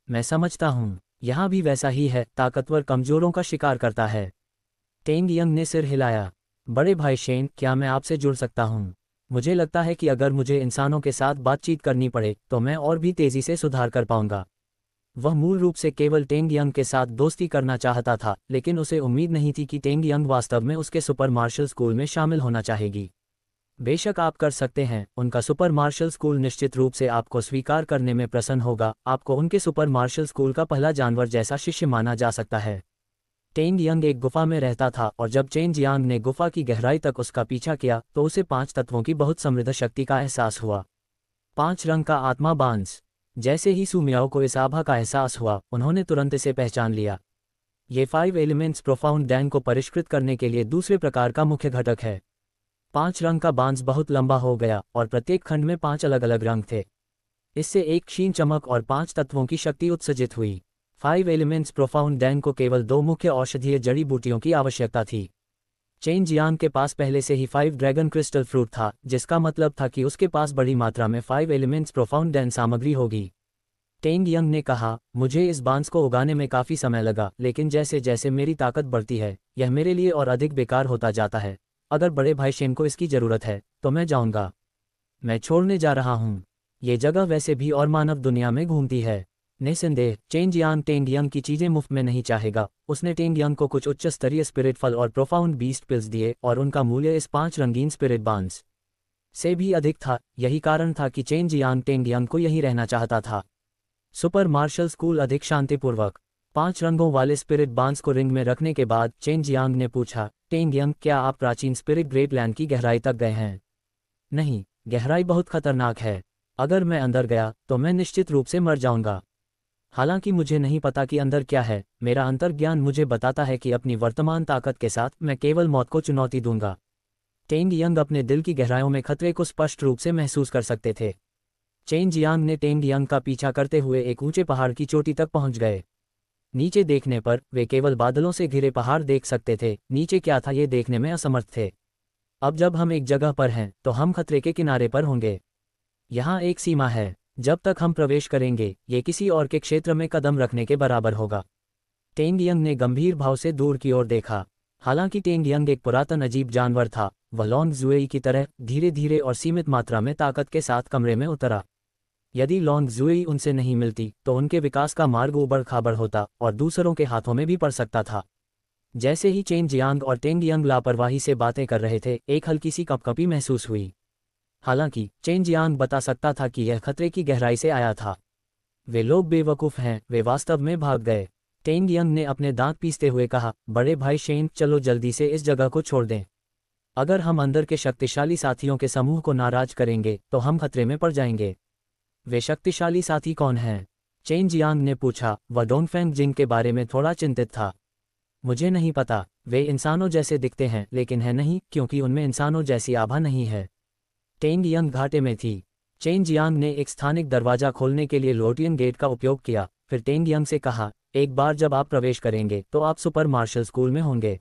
मैं समझता हूँ, यहाँ भी वैसा ही है, ताकतवर कमजोरों का शिकार करता है। टेंगियंग ने सिर हिलाया। बड़े भाई शेन, क्या मैं आपसे जुड़ सकता हूँ? मुझे लगता है कि अगर मुझे इंसानों के साथ बातचीत करनी पड़े तो मैं और भी तेजी से सुधार कर पाऊंगा। वह मूल रूप से केवल टेंगियंग के साथ दोस्ती करना चाहता था, लेकिन उसे उम्मीद नहीं थी कि टेंगियंग वास्तव में उसके सुपर मार्शल स्कूल में शामिल होना चाहेगी। बेशक आप कर सकते हैं, उनका सुपर मार्शल स्कूल निश्चित रूप से आपको स्वीकार करने में प्रसन्न होगा। आपको उनके सुपर मार्शल स्कूल का पहला जानवर जैसा शिष्य माना जा सकता है। टेंगियंग एक गुफा में रहता था, और जब चेन जियांग ने गुफा की गहराई तक उसका पीछा किया तो उसे 5 तत्वों की बहुत समृद्ध शक्ति का एहसास हुआ। 5 रंग का आत्मा बांस। जैसे ही सुमियाओ को इस आभा का एहसास हुआ, उन्होंने तुरंत इसे पहचान लिया। ये 5 एलिमेंट्स प्रोफाउंड डैन को परिष्कृत करने के लिए दूसरे प्रकार का मुख्य घटक है। 5 रंग का बांस बहुत लंबा हो गया और प्रत्येक खंड में 5 अलग अलग रंग थे। इससे एक क्षीण चमक और 5 तत्वों की शक्ति उत्सर्जित हुई। 5 एलिमेंट्स प्रोफाउंड डैन को केवल 2 मुख्य औषधीय जड़ी बूटियों की आवश्यकता थी। चेन जियांग के पास पहले से ही 5 ड्रैगन क्रिस्टल फ्रूट था, जिसका मतलब था कि उसके पास बड़ी मात्रा में 5 एलिमेंट्स प्रोफाउंड डैन सामग्री होगी। टेंगियंग ने कहा, मुझे इस बांस को उगाने में काफ़ी समय लगा, लेकिन जैसे जैसे मेरी ताकत बढ़ती है यह मेरे लिए और अधिक बेकार होता जाता है। अगर बड़े भाई शेन को इसकी ज़रूरत है तो मैं जाऊंगा। मैं छोड़ने जा रहा हूँ। ये जगह वैसे भी और मानव दुनिया में घूमती है। निस्संदेह चेन जियांग टेंगियंग की चीज़ें मुफ्त में नहीं चाहेगा। उसने टेंगियंग को कुछ उच्च स्तरीय स्पिरिट फल और प्रोफाउंड बीस्ट पिल्स दिए, और उनका मूल्य इस 5 रंगीन स्पिरिट बांस से भी अधिक था। यही कारण था कि चेन जियांग टेंगियंग को यहीं रहना चाहता था। सुपर मार्शल स्कूल अधिक शांतिपूर्वक। 5 रंगों वाले स्पिरिट बांस को रिंग में रखने के बाद चेन जियांग ने पूछा, टेंगियंग, क्या आप प्राचीन स्पिरिट ग्रेटलैंड की गहराई तक गए हैं? नहीं, गहराई बहुत खतरनाक है। अगर मैं अंदर गया तो मैं निश्चित रूप से मर जाऊंगा। हालांकि मुझे नहीं पता कि अंदर क्या है, मेरा अंतर्ज्ञान मुझे बताता है कि अपनी वर्तमान ताकत के साथ मैं केवल मौत को चुनौती दूंगा। टेंगियंग अपने दिल की गहराइयों में खतरे को स्पष्ट रूप से महसूस कर सकते थे। चेन जियांग ने टेंगियंग का पीछा करते हुए एक ऊंचे पहाड़ की चोटी तक पहुंच गए। नीचे देखने पर वे केवल बादलों से घिरे पहाड़ देख सकते थे। नीचे क्या था ये देखने में असमर्थ थे। अब जब हम एक जगह पर हैं तो हम खतरे के किनारे पर होंगे। यहाँ एक सीमा है, जब तक हम प्रवेश करेंगे ये किसी और के क्षेत्र में कदम रखने के बराबर होगा। टेंगियंग ने गंभीर भाव से दूर की ओर देखा। हालांकि टेंगियंग एक पुरातन अजीब जानवर था, वह लॉन्ग जुएई की तरह धीरे धीरे और सीमित मात्रा में ताकत के साथ कमरे में उतरा। यदि लॉन्ग जुएई उनसे नहीं मिलती तो उनके विकास का मार्ग ऊबड़ खाबड़ होता और दूसरों के हाथों में भी पड़ सकता था। जैसे ही चेन जियांग और टेंगियंग लापरवाही से बातें कर रहे थे, एक हल्की सी कपकपी महसूस हुई। हालांकि चेन जियांग बता सकता था कि यह खतरे की गहराई से आया था। वे लोग बेवकूफ़ हैं, वे वास्तव में भाग गए। टेंगियंग ने अपने दांत पीसते हुए कहा, बड़े भाई शेन, चलो जल्दी से इस जगह को छोड़ दें। अगर हम अंदर के शक्तिशाली साथियों के समूह को नाराज करेंगे तो हम खतरे में पड़ जाएंगे। वे शक्तिशाली साथी कौन हैं? चेन जियांग ने पूछा। वह डोंगफेंग जिंग के बारे में थोड़ा चिंतित था। मुझे नहीं पता, वे इंसानों जैसे दिखते हैं लेकिन है नहीं, क्योंकि उनमें इंसानों जैसी आभा नहीं है। टेंगियंग घाटे में थी। चेन जियांग ने एक स्थानिक दरवाजा खोलने के लिए लोटियन गेट का उपयोग किया, फिर टेंगियंग से कहा, एक बार जब आप प्रवेश करेंगे तो आप सुपर मार्शल स्कूल में होंगे।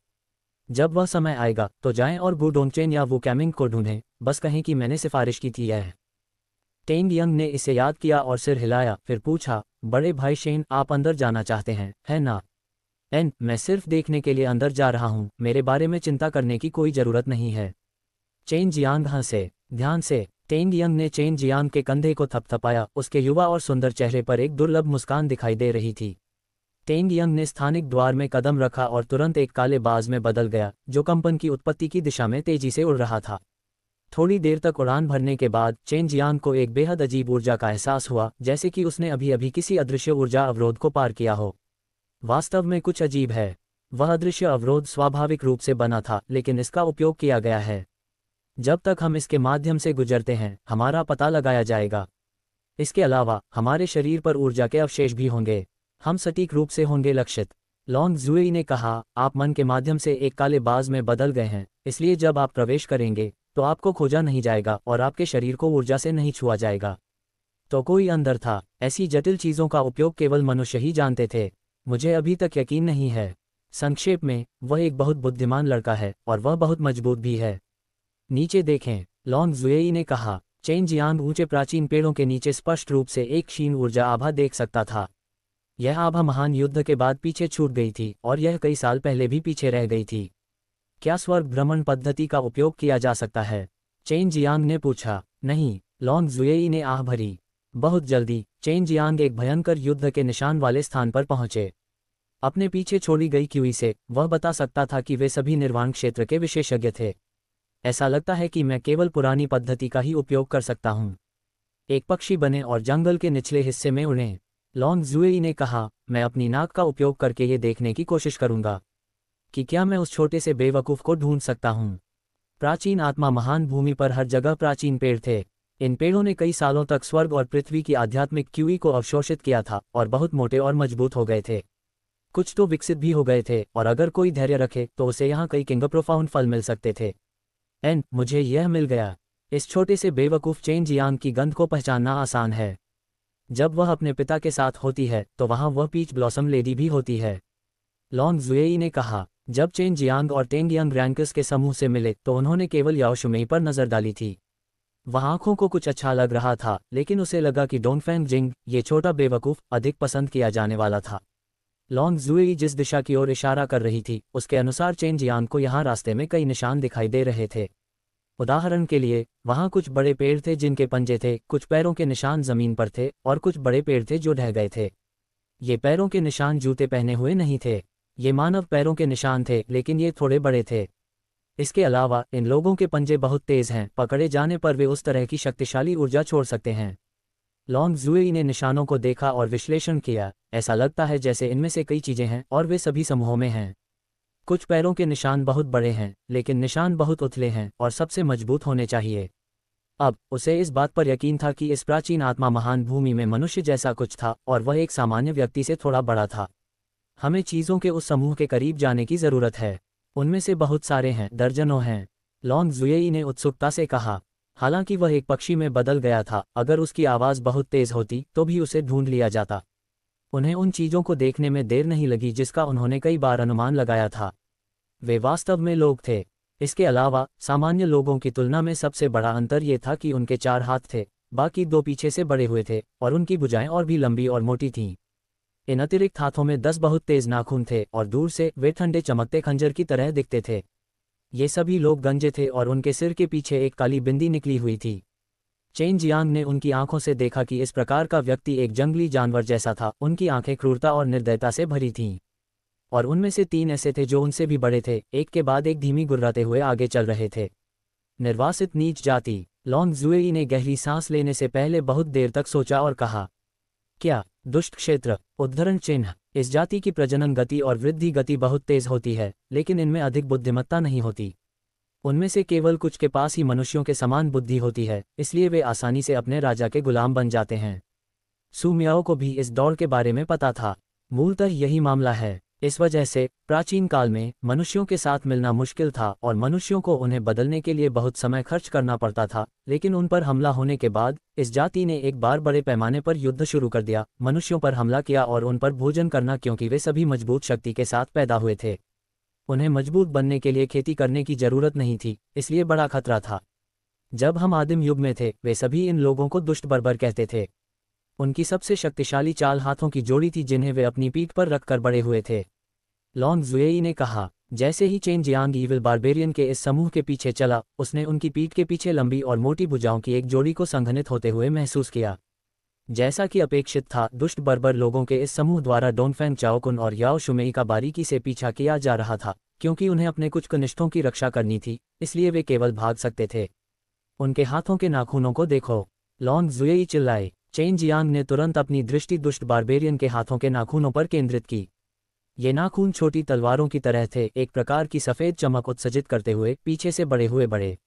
जब वह समय आएगा तो जाएं और वू डोंगचेन या वू कैमिंग को ढूंढें, बस कहें कि मैंने सिफारिश की थी। यह टेंग यंग ने इसे याद किया और सिर हिलाया, फिर पूछा, बड़े भाई शेन, आप अंदर जाना चाहते हैं, है ना? मैं सिर्फ देखने के लिए अंदर जा रहा हूँ, मेरे बारे में चिंता करने की कोई ज़रूरत नहीं है। चेन जियांग हंसे, ध्यान से। टेंग यंग ने चेन जियांग के कंधे को थपथपाया, उसके युवा और सुंदर चेहरे पर एक दुर्लभ मुस्कान दिखाई दे रही थी। टेंग यंग ने स्थानिक द्वार में कदम रखा और तुरंत एक काले बाज में बदल गया, जो कंपन की उत्पत्ति की दिशा में तेजी से उड़ रहा था। थोड़ी देर तक उड़ान भरने के बाद चेन जियांग को एक बेहद अजीब ऊर्जा का एहसास हुआ, जैसे कि उसने अभी अभी किसी अदृश्य ऊर्जा अवरोध को पार किया हो। वास्तव में कुछ अजीब है। वह अदृश्य अवरोध स्वाभाविक रूप से बना था, लेकिन इसका उपयोग किया गया है। जब तक हम इसके माध्यम से गुजरते हैं, हमारा पता लगाया जाएगा। इसके अलावा हमारे शरीर पर ऊर्जा के अवशेष भी होंगे। हम सटीक रूप से होंगे लक्षित। लॉन्ग जुएई ने कहा, आप मन के माध्यम से एक काले बाज में बदल गए हैं, इसलिए जब आप प्रवेश करेंगे तो आपको खोजा नहीं जाएगा और आपके शरीर को ऊर्जा से नहीं छुआ जाएगा। तो कोई अंदर था। ऐसी जटिल चीज़ों का उपयोग केवल मनुष्य ही जानते थे। मुझे अभी तक यकीन नहीं है। संक्षेप में, वह एक बहुत बुद्धिमान लड़का है और वह बहुत मजबूत भी है। नीचे देखें, लॉन्ग जुएई ने कहा। चेन जियांग ऊंचे प्राचीन पेड़ों के नीचे स्पष्ट रूप से एक क्षीण ऊर्जा आभा देख सकता था। यह आभा महान युद्ध के बाद पीछे छूट गई थी और यह कई साल पहले भी पीछे रह गई थी। क्या स्वर्ग भ्रमण पद्धति का उपयोग किया जा सकता है? चेन जियांग ने पूछा। नहीं, लॉन्ग जुएई ने आह भरी। बहुत जल्दी चेन जियांग एक भयंकर युद्ध के निशान वाले स्थान पर पहुंचे। अपने पीछे छोड़ी गई क्यूई से वह बता सकता था कि वे सभी निर्वाण क्षेत्र के विशेषज्ञ थे। ऐसा लगता है कि मैं केवल पुरानी पद्धति का ही उपयोग कर सकता हूँ। एक पक्षी बने और जंगल के निचले हिस्से में उड़ें। लॉन्ग जुएई ने कहा, मैं अपनी नाक का उपयोग करके ये देखने की कोशिश करूंगा कि क्या मैं उस छोटे से बेवकूफ़ को ढूंढ सकता हूँ। प्राचीन आत्मा महान भूमि पर हर जगह प्राचीन पेड़ थे। इन पेड़ों ने कई सालों तक स्वर्ग और पृथ्वी की आध्यात्मिक क्यूई को अवशोषित किया था और बहुत मोटे और मजबूत हो गए थे। कुछ तो विकसित भी हो गए थे और अगर कोई धैर्य रखे तो उसे यहाँ कई किंग प्रोफाउंड फल मिल सकते थे। मुझे यह मिल गया। इस छोटे से बेवकूफ़ चेन जियांग की गंध को पहचानना आसान है। जब वह अपने पिता के साथ होती है तो वहाँ वह पीच ब्लॉसम लेडी भी होती है। लॉन्ग जुएई ने कहा। जब चेन जियांग और टेंग यंग रैंकस के समूह से मिले तो उन्होंने केवल याओ शुमेई पर नजर डाली थी। वह आंखों को कुछ अच्छा लग रहा था, लेकिन उसे लगा कि डोंगफेंग जिंग, ये छोटा बेवकूफ़, अधिक पसंद किया जाने वाला था। लॉन्ग जुएई जिस दिशा की ओर इशारा कर रही थी, उसके अनुसार चेन जियांग को यहाँ रास्ते में कई निशान दिखाई दे रहे थे। उदाहरण के लिए, वहाँ कुछ बड़े पेड़ थे जिनके पंजे थे, कुछ पैरों के निशान जमीन पर थे और कुछ बड़े पेड़ थे जो ढह गए थे। ये पैरों के निशान जूते पहने हुए नहीं थे। ये मानव पैरों के निशान थे, लेकिन ये थोड़े बड़े थे। इसके अलावा इन लोगों के पंजे बहुत तेज हैं, पकड़े जाने पर वे उस तरह की शक्तिशाली ऊर्जा छोड़ सकते हैं। लॉन्ग जुएई ने निशानों को देखा और विश्लेषण किया। ऐसा लगता है जैसे इनमें से कई चीजें हैं और वे सभी समूहों में हैं। कुछ पैरों के निशान बहुत बड़े हैं, लेकिन निशान बहुत उथले हैं और सबसे मजबूत होने चाहिए। अब उसे इस बात पर यकीन था कि इस प्राचीन आत्मा महान भूमि में मनुष्य जैसा कुछ था और वह एक सामान्य व्यक्ति से थोड़ा बड़ा था। हमें चीज़ों के उस समूह के करीब जाने की ज़रूरत है। उनमें से बहुत सारे हैं, दर्जनों हैं। लॉन्ग जुएई ने उत्सुकता से कहा। हालांकि वह एक पक्षी में बदल गया था, अगर उसकी आवाज़ बहुत तेज़ होती तो भी उसे ढूंढ लिया जाता। उन्हें उन चीज़ों को देखने में देर नहीं लगी जिसका उन्होंने कई बार अनुमान लगाया था। वे वास्तव में लोग थे। इसके अलावा सामान्य लोगों की तुलना में सबसे बड़ा अंतर ये था कि उनके 4 हाथ थे, बाकी 2 पीछे से बड़े हुए थे और उनकी भुजाएं और भी लंबी और मोटी थीं। इन अतिरिक्त हाथों में 10 बहुत तेज नाखून थे और दूर से वे ठंडे चमकते खंजर की तरह दिखते थे। ये सभी लोग गंजे थे और उनके सिर के पीछे एक काली बिंदी निकली हुई थी। चेन जियांग ने उनकी आंखों से देखा कि इस प्रकार का व्यक्ति एक जंगली जानवर जैसा था। उनकी आंखें क्रूरता और निर्दयता से भरी थीं और उनमें से 3 ऐसे थे जो उनसे भी बड़े थे, एक के बाद एक धीमी गुर्राते हुए आगे चल रहे थे। निर्वासित नीच जाति। लॉन्ग जुएई ने गहरी सांस लेने से पहले बहुत देर तक सोचा और कहा, क्या दुष्ट क्षेत्र? उद्धरण चिन्ह। इस जाति की प्रजनन गति और वृद्धि गति बहुत तेज होती है, लेकिन इनमें अधिक बुद्धिमत्ता नहीं होती। उनमें से केवल कुछ के पास ही मनुष्यों के समान बुद्धि होती है, इसलिए वे आसानी से अपने राजा के गुलाम बन जाते हैं। सु मियाओ को भी इस दौड़ के बारे में पता था। मूलतः यही मामला है। इस वजह से प्राचीन काल में मनुष्यों के साथ मिलना मुश्किल था और मनुष्यों को उन्हें बदलने के लिए बहुत समय खर्च करना पड़ता था। लेकिन उन पर हमला होने के बाद इस जाति ने एक बार बड़े पैमाने पर युद्ध शुरू कर दिया, मनुष्यों पर हमला किया और उन पर भोजन करना, क्योंकि वे सभी मजबूत शक्ति के साथ पैदा हुए थे। उन्हें मजबूत बनने के लिए खेती करने की जरूरत नहीं थी, इसलिए बड़ा खतरा था। जब हम आदिम युग में थे, वे सभी इन लोगों को दुष्ट बर्बर कहते थे। उनकी सबसे शक्तिशाली चाल हाथों की जोड़ी थी जिन्हें वे अपनी पीठ पर रखकर बड़े हुए थे। लॉन्ग जुएई ने कहा। जैसे ही चेन जियांग ईविल बारबेरियन के इस समूह के पीछे चला, उसने उनकी पीठ के पीछे लंबी और मोटी भुजाओं की एक जोड़ी को संघनित होते हुए महसूस किया। जैसा कि अपेक्षित था, दुष्ट बर्बर लोगों के इस समूह द्वारा डोनफेंग चाओकुन और याओ शुमेई का बारीकी से पीछा किया जा रहा था। क्योंकि उन्हें अपने कुछ कनिष्ठों की रक्षा करनी थी, इसलिए वे केवल भाग सकते थे। उनके हाथों के नाखूनों को देखो, लॉन्ग जुएई चिल्लाए। चेन जियांग ने तुरंत अपनी दृष्टि दुष्ट बारबेरियन के हाथों के नाखूनों पर केंद्रित की। ये नाखून छोटी तलवारों की तरह थे, एक प्रकार की सफ़ेद चमक उत्सर्जित करते हुए पीछे से बड़े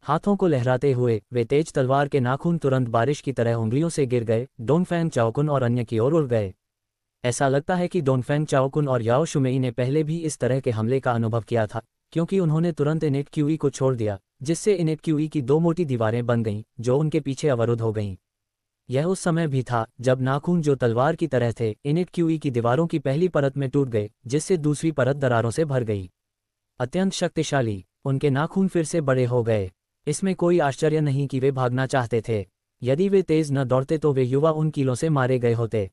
हाथों को लहराते हुए वे तेज तलवार के नाखून तुरंत बारिश की तरह उंगलियों से गिर गए, डोनफेंग चाओकुन और अन्य की ओर उड़ गए। ऐसा लगता है कि डोनफेंग चाओकुन और याओ शुमेई ने पहले भी इस तरह के हमले का अनुभव किया था, क्योंकि उन्होंने तुरंत इनेट क्यूई को छोड़ दिया, जिससे इनेट क्यूई की दो मोटी दीवारें बन गईं, जो उनके पीछे अवरुद्ध हो गईं। यह उस समय भी था जब नाखून जो तलवार की तरह थे, इनेट क्यूई की दीवारों की पहली परत में टूट गए, जिससे दूसरी परत दरारों से भर गई। अत्यंत शक्तिशाली, उनके नाखून फिर से बड़े हो गए। इसमें कोई आश्चर्य नहीं कि वे भागना चाहते थे। यदि वे तेज न दौड़ते तो वे युवा उन कीलों से मारे गए होते।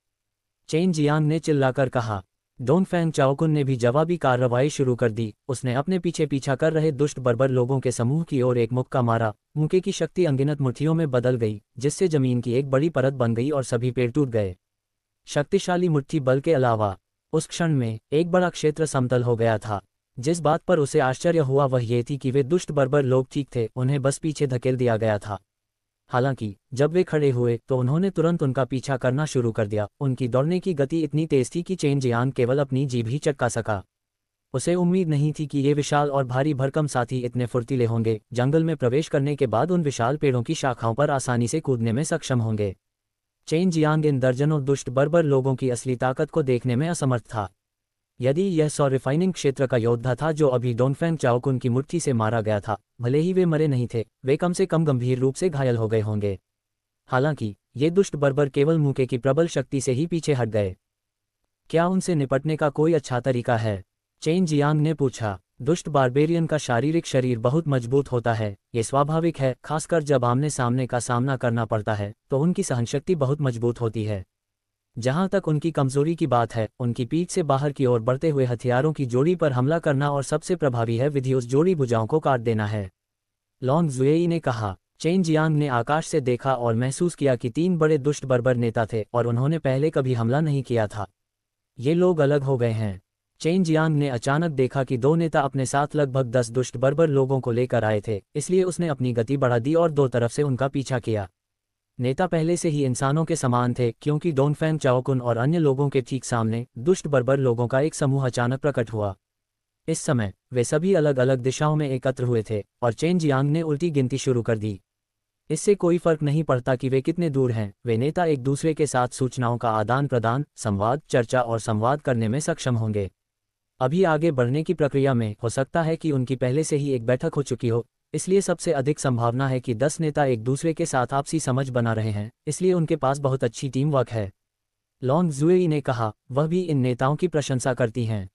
चेन जियांग ने चिल्लाकर कहा। डोनफेंग चाओकुन ने भी जवाबी कार्रवाई शुरू कर दी। उसने अपने पीछे पीछा कर रहे दुष्ट बर्बर लोगों के समूह की ओर एक मुक्का मारा। मुक्के की शक्ति अनगिनत मुट्ठियों में बदल गई, जिससे जमीन की एक बड़ी परत बन गई और सभी पेड़ टूट गए। शक्तिशाली मुट्ठी बल के अलावा उस क्षण में एक बड़ा क्षेत्र समतल हो गया था। जिस बात पर उसे आश्चर्य हुआ वह ये थी कि वे दुष्ट बर्बर लोग ठीक थे, उन्हें बस पीछे धकेल दिया गया था। हालांकि जब वे खड़े हुए तो उन्होंने तुरंत उनका पीछा करना शुरू कर दिया। उनकी दौड़ने की गति इतनी तेज थी कि चेन जियांग केवल अपनी जीभ ही चटका सका। उसे उम्मीद नहीं थी कि ये विशाल और भारी भरकम साथी इतने फुर्तीले होंगे। जंगल में प्रवेश करने के बाद उन विशाल पेड़ों की शाखाओं पर आसानी से कूदने में सक्षम होंगे। चेन जियांग इन दर्जनों दुष्ट बर्बर लोगों की असली ताकत को देखने में असमर्थ था। यदि यह 100 रिफाइनिंग क्षेत्र का योद्धा था जो अभी डोनफेंग चाओकुन की मुट्ठी से मारा गया था, भले ही वे मरे नहीं थे, वे कम से कम गंभीर रूप से घायल हो गए होंगे। हालांकि ये दुष्ट बर्बर केवल मुक्के की प्रबल शक्ति से ही पीछे हट गए। क्या उनसे निपटने का कोई अच्छा तरीका है? चेन जियांग ने पूछा। दुष्ट बारबेरियन का शारीरिक शरीर बहुत मजबूत होता है, ये स्वाभाविक है। खासकर जब आमने सामने का सामना करना पड़ता है तो उनकी सहनशक्ति बहुत मजबूत होती है। जहां तक उनकी कमजोरी की बात है, उनकी पीठ से बाहर की ओर बढ़ते हुए हथियारों की जोड़ी पर हमला करना, और सबसे प्रभावी है विधि उस जोड़ी भुजाओं को काट देना है। लॉन्ग जुएई ने कहा। चेन जियांग ने आकाश से देखा और महसूस किया कि 3 बड़े दुष्ट बर्बर नेता थे और उन्होंने पहले कभी हमला नहीं किया था। ये लोग अलग हो गए हैं। चेन जियांग ने अचानक देखा कि 2 नेता अपने साथ लगभग 10 दुष्ट बर्बर लोगों को लेकर आए थे, इसलिए उसने अपनी गति बढ़ा दी और 2 तरफ से उनका पीछा किया। नेता पहले से ही इंसानों के समान थे, क्योंकि डोनफेंग चाओकुन और अन्य लोगों के ठीक सामने दुष्ट बर्बर लोगों का एक समूह अचानक प्रकट हुआ। इस समय वे सभी अलग अलग दिशाओं में एकत्र हुए थे और चेन जियांग ने उल्टी गिनती शुरू कर दी। इससे कोई फर्क नहीं पड़ता कि वे कितने दूर हैं, वे नेता एक दूसरे के साथ सूचनाओं का आदान प्रदान, संवाद, चर्चा और संवाद करने में सक्षम होंगे। अभी आगे बढ़ने की प्रक्रिया में हो सकता है कि उनकी पहले से ही एक बैठक हो चुकी हो, इसलिए सबसे अधिक संभावना है कि 10 नेता एक दूसरे के साथ आपसी समझ बना रहे हैं, इसलिए उनके पास बहुत अच्छी टीम वर्क है। लॉन्ग जुएई ने कहा। वह भी इन नेताओं की प्रशंसा करती हैं।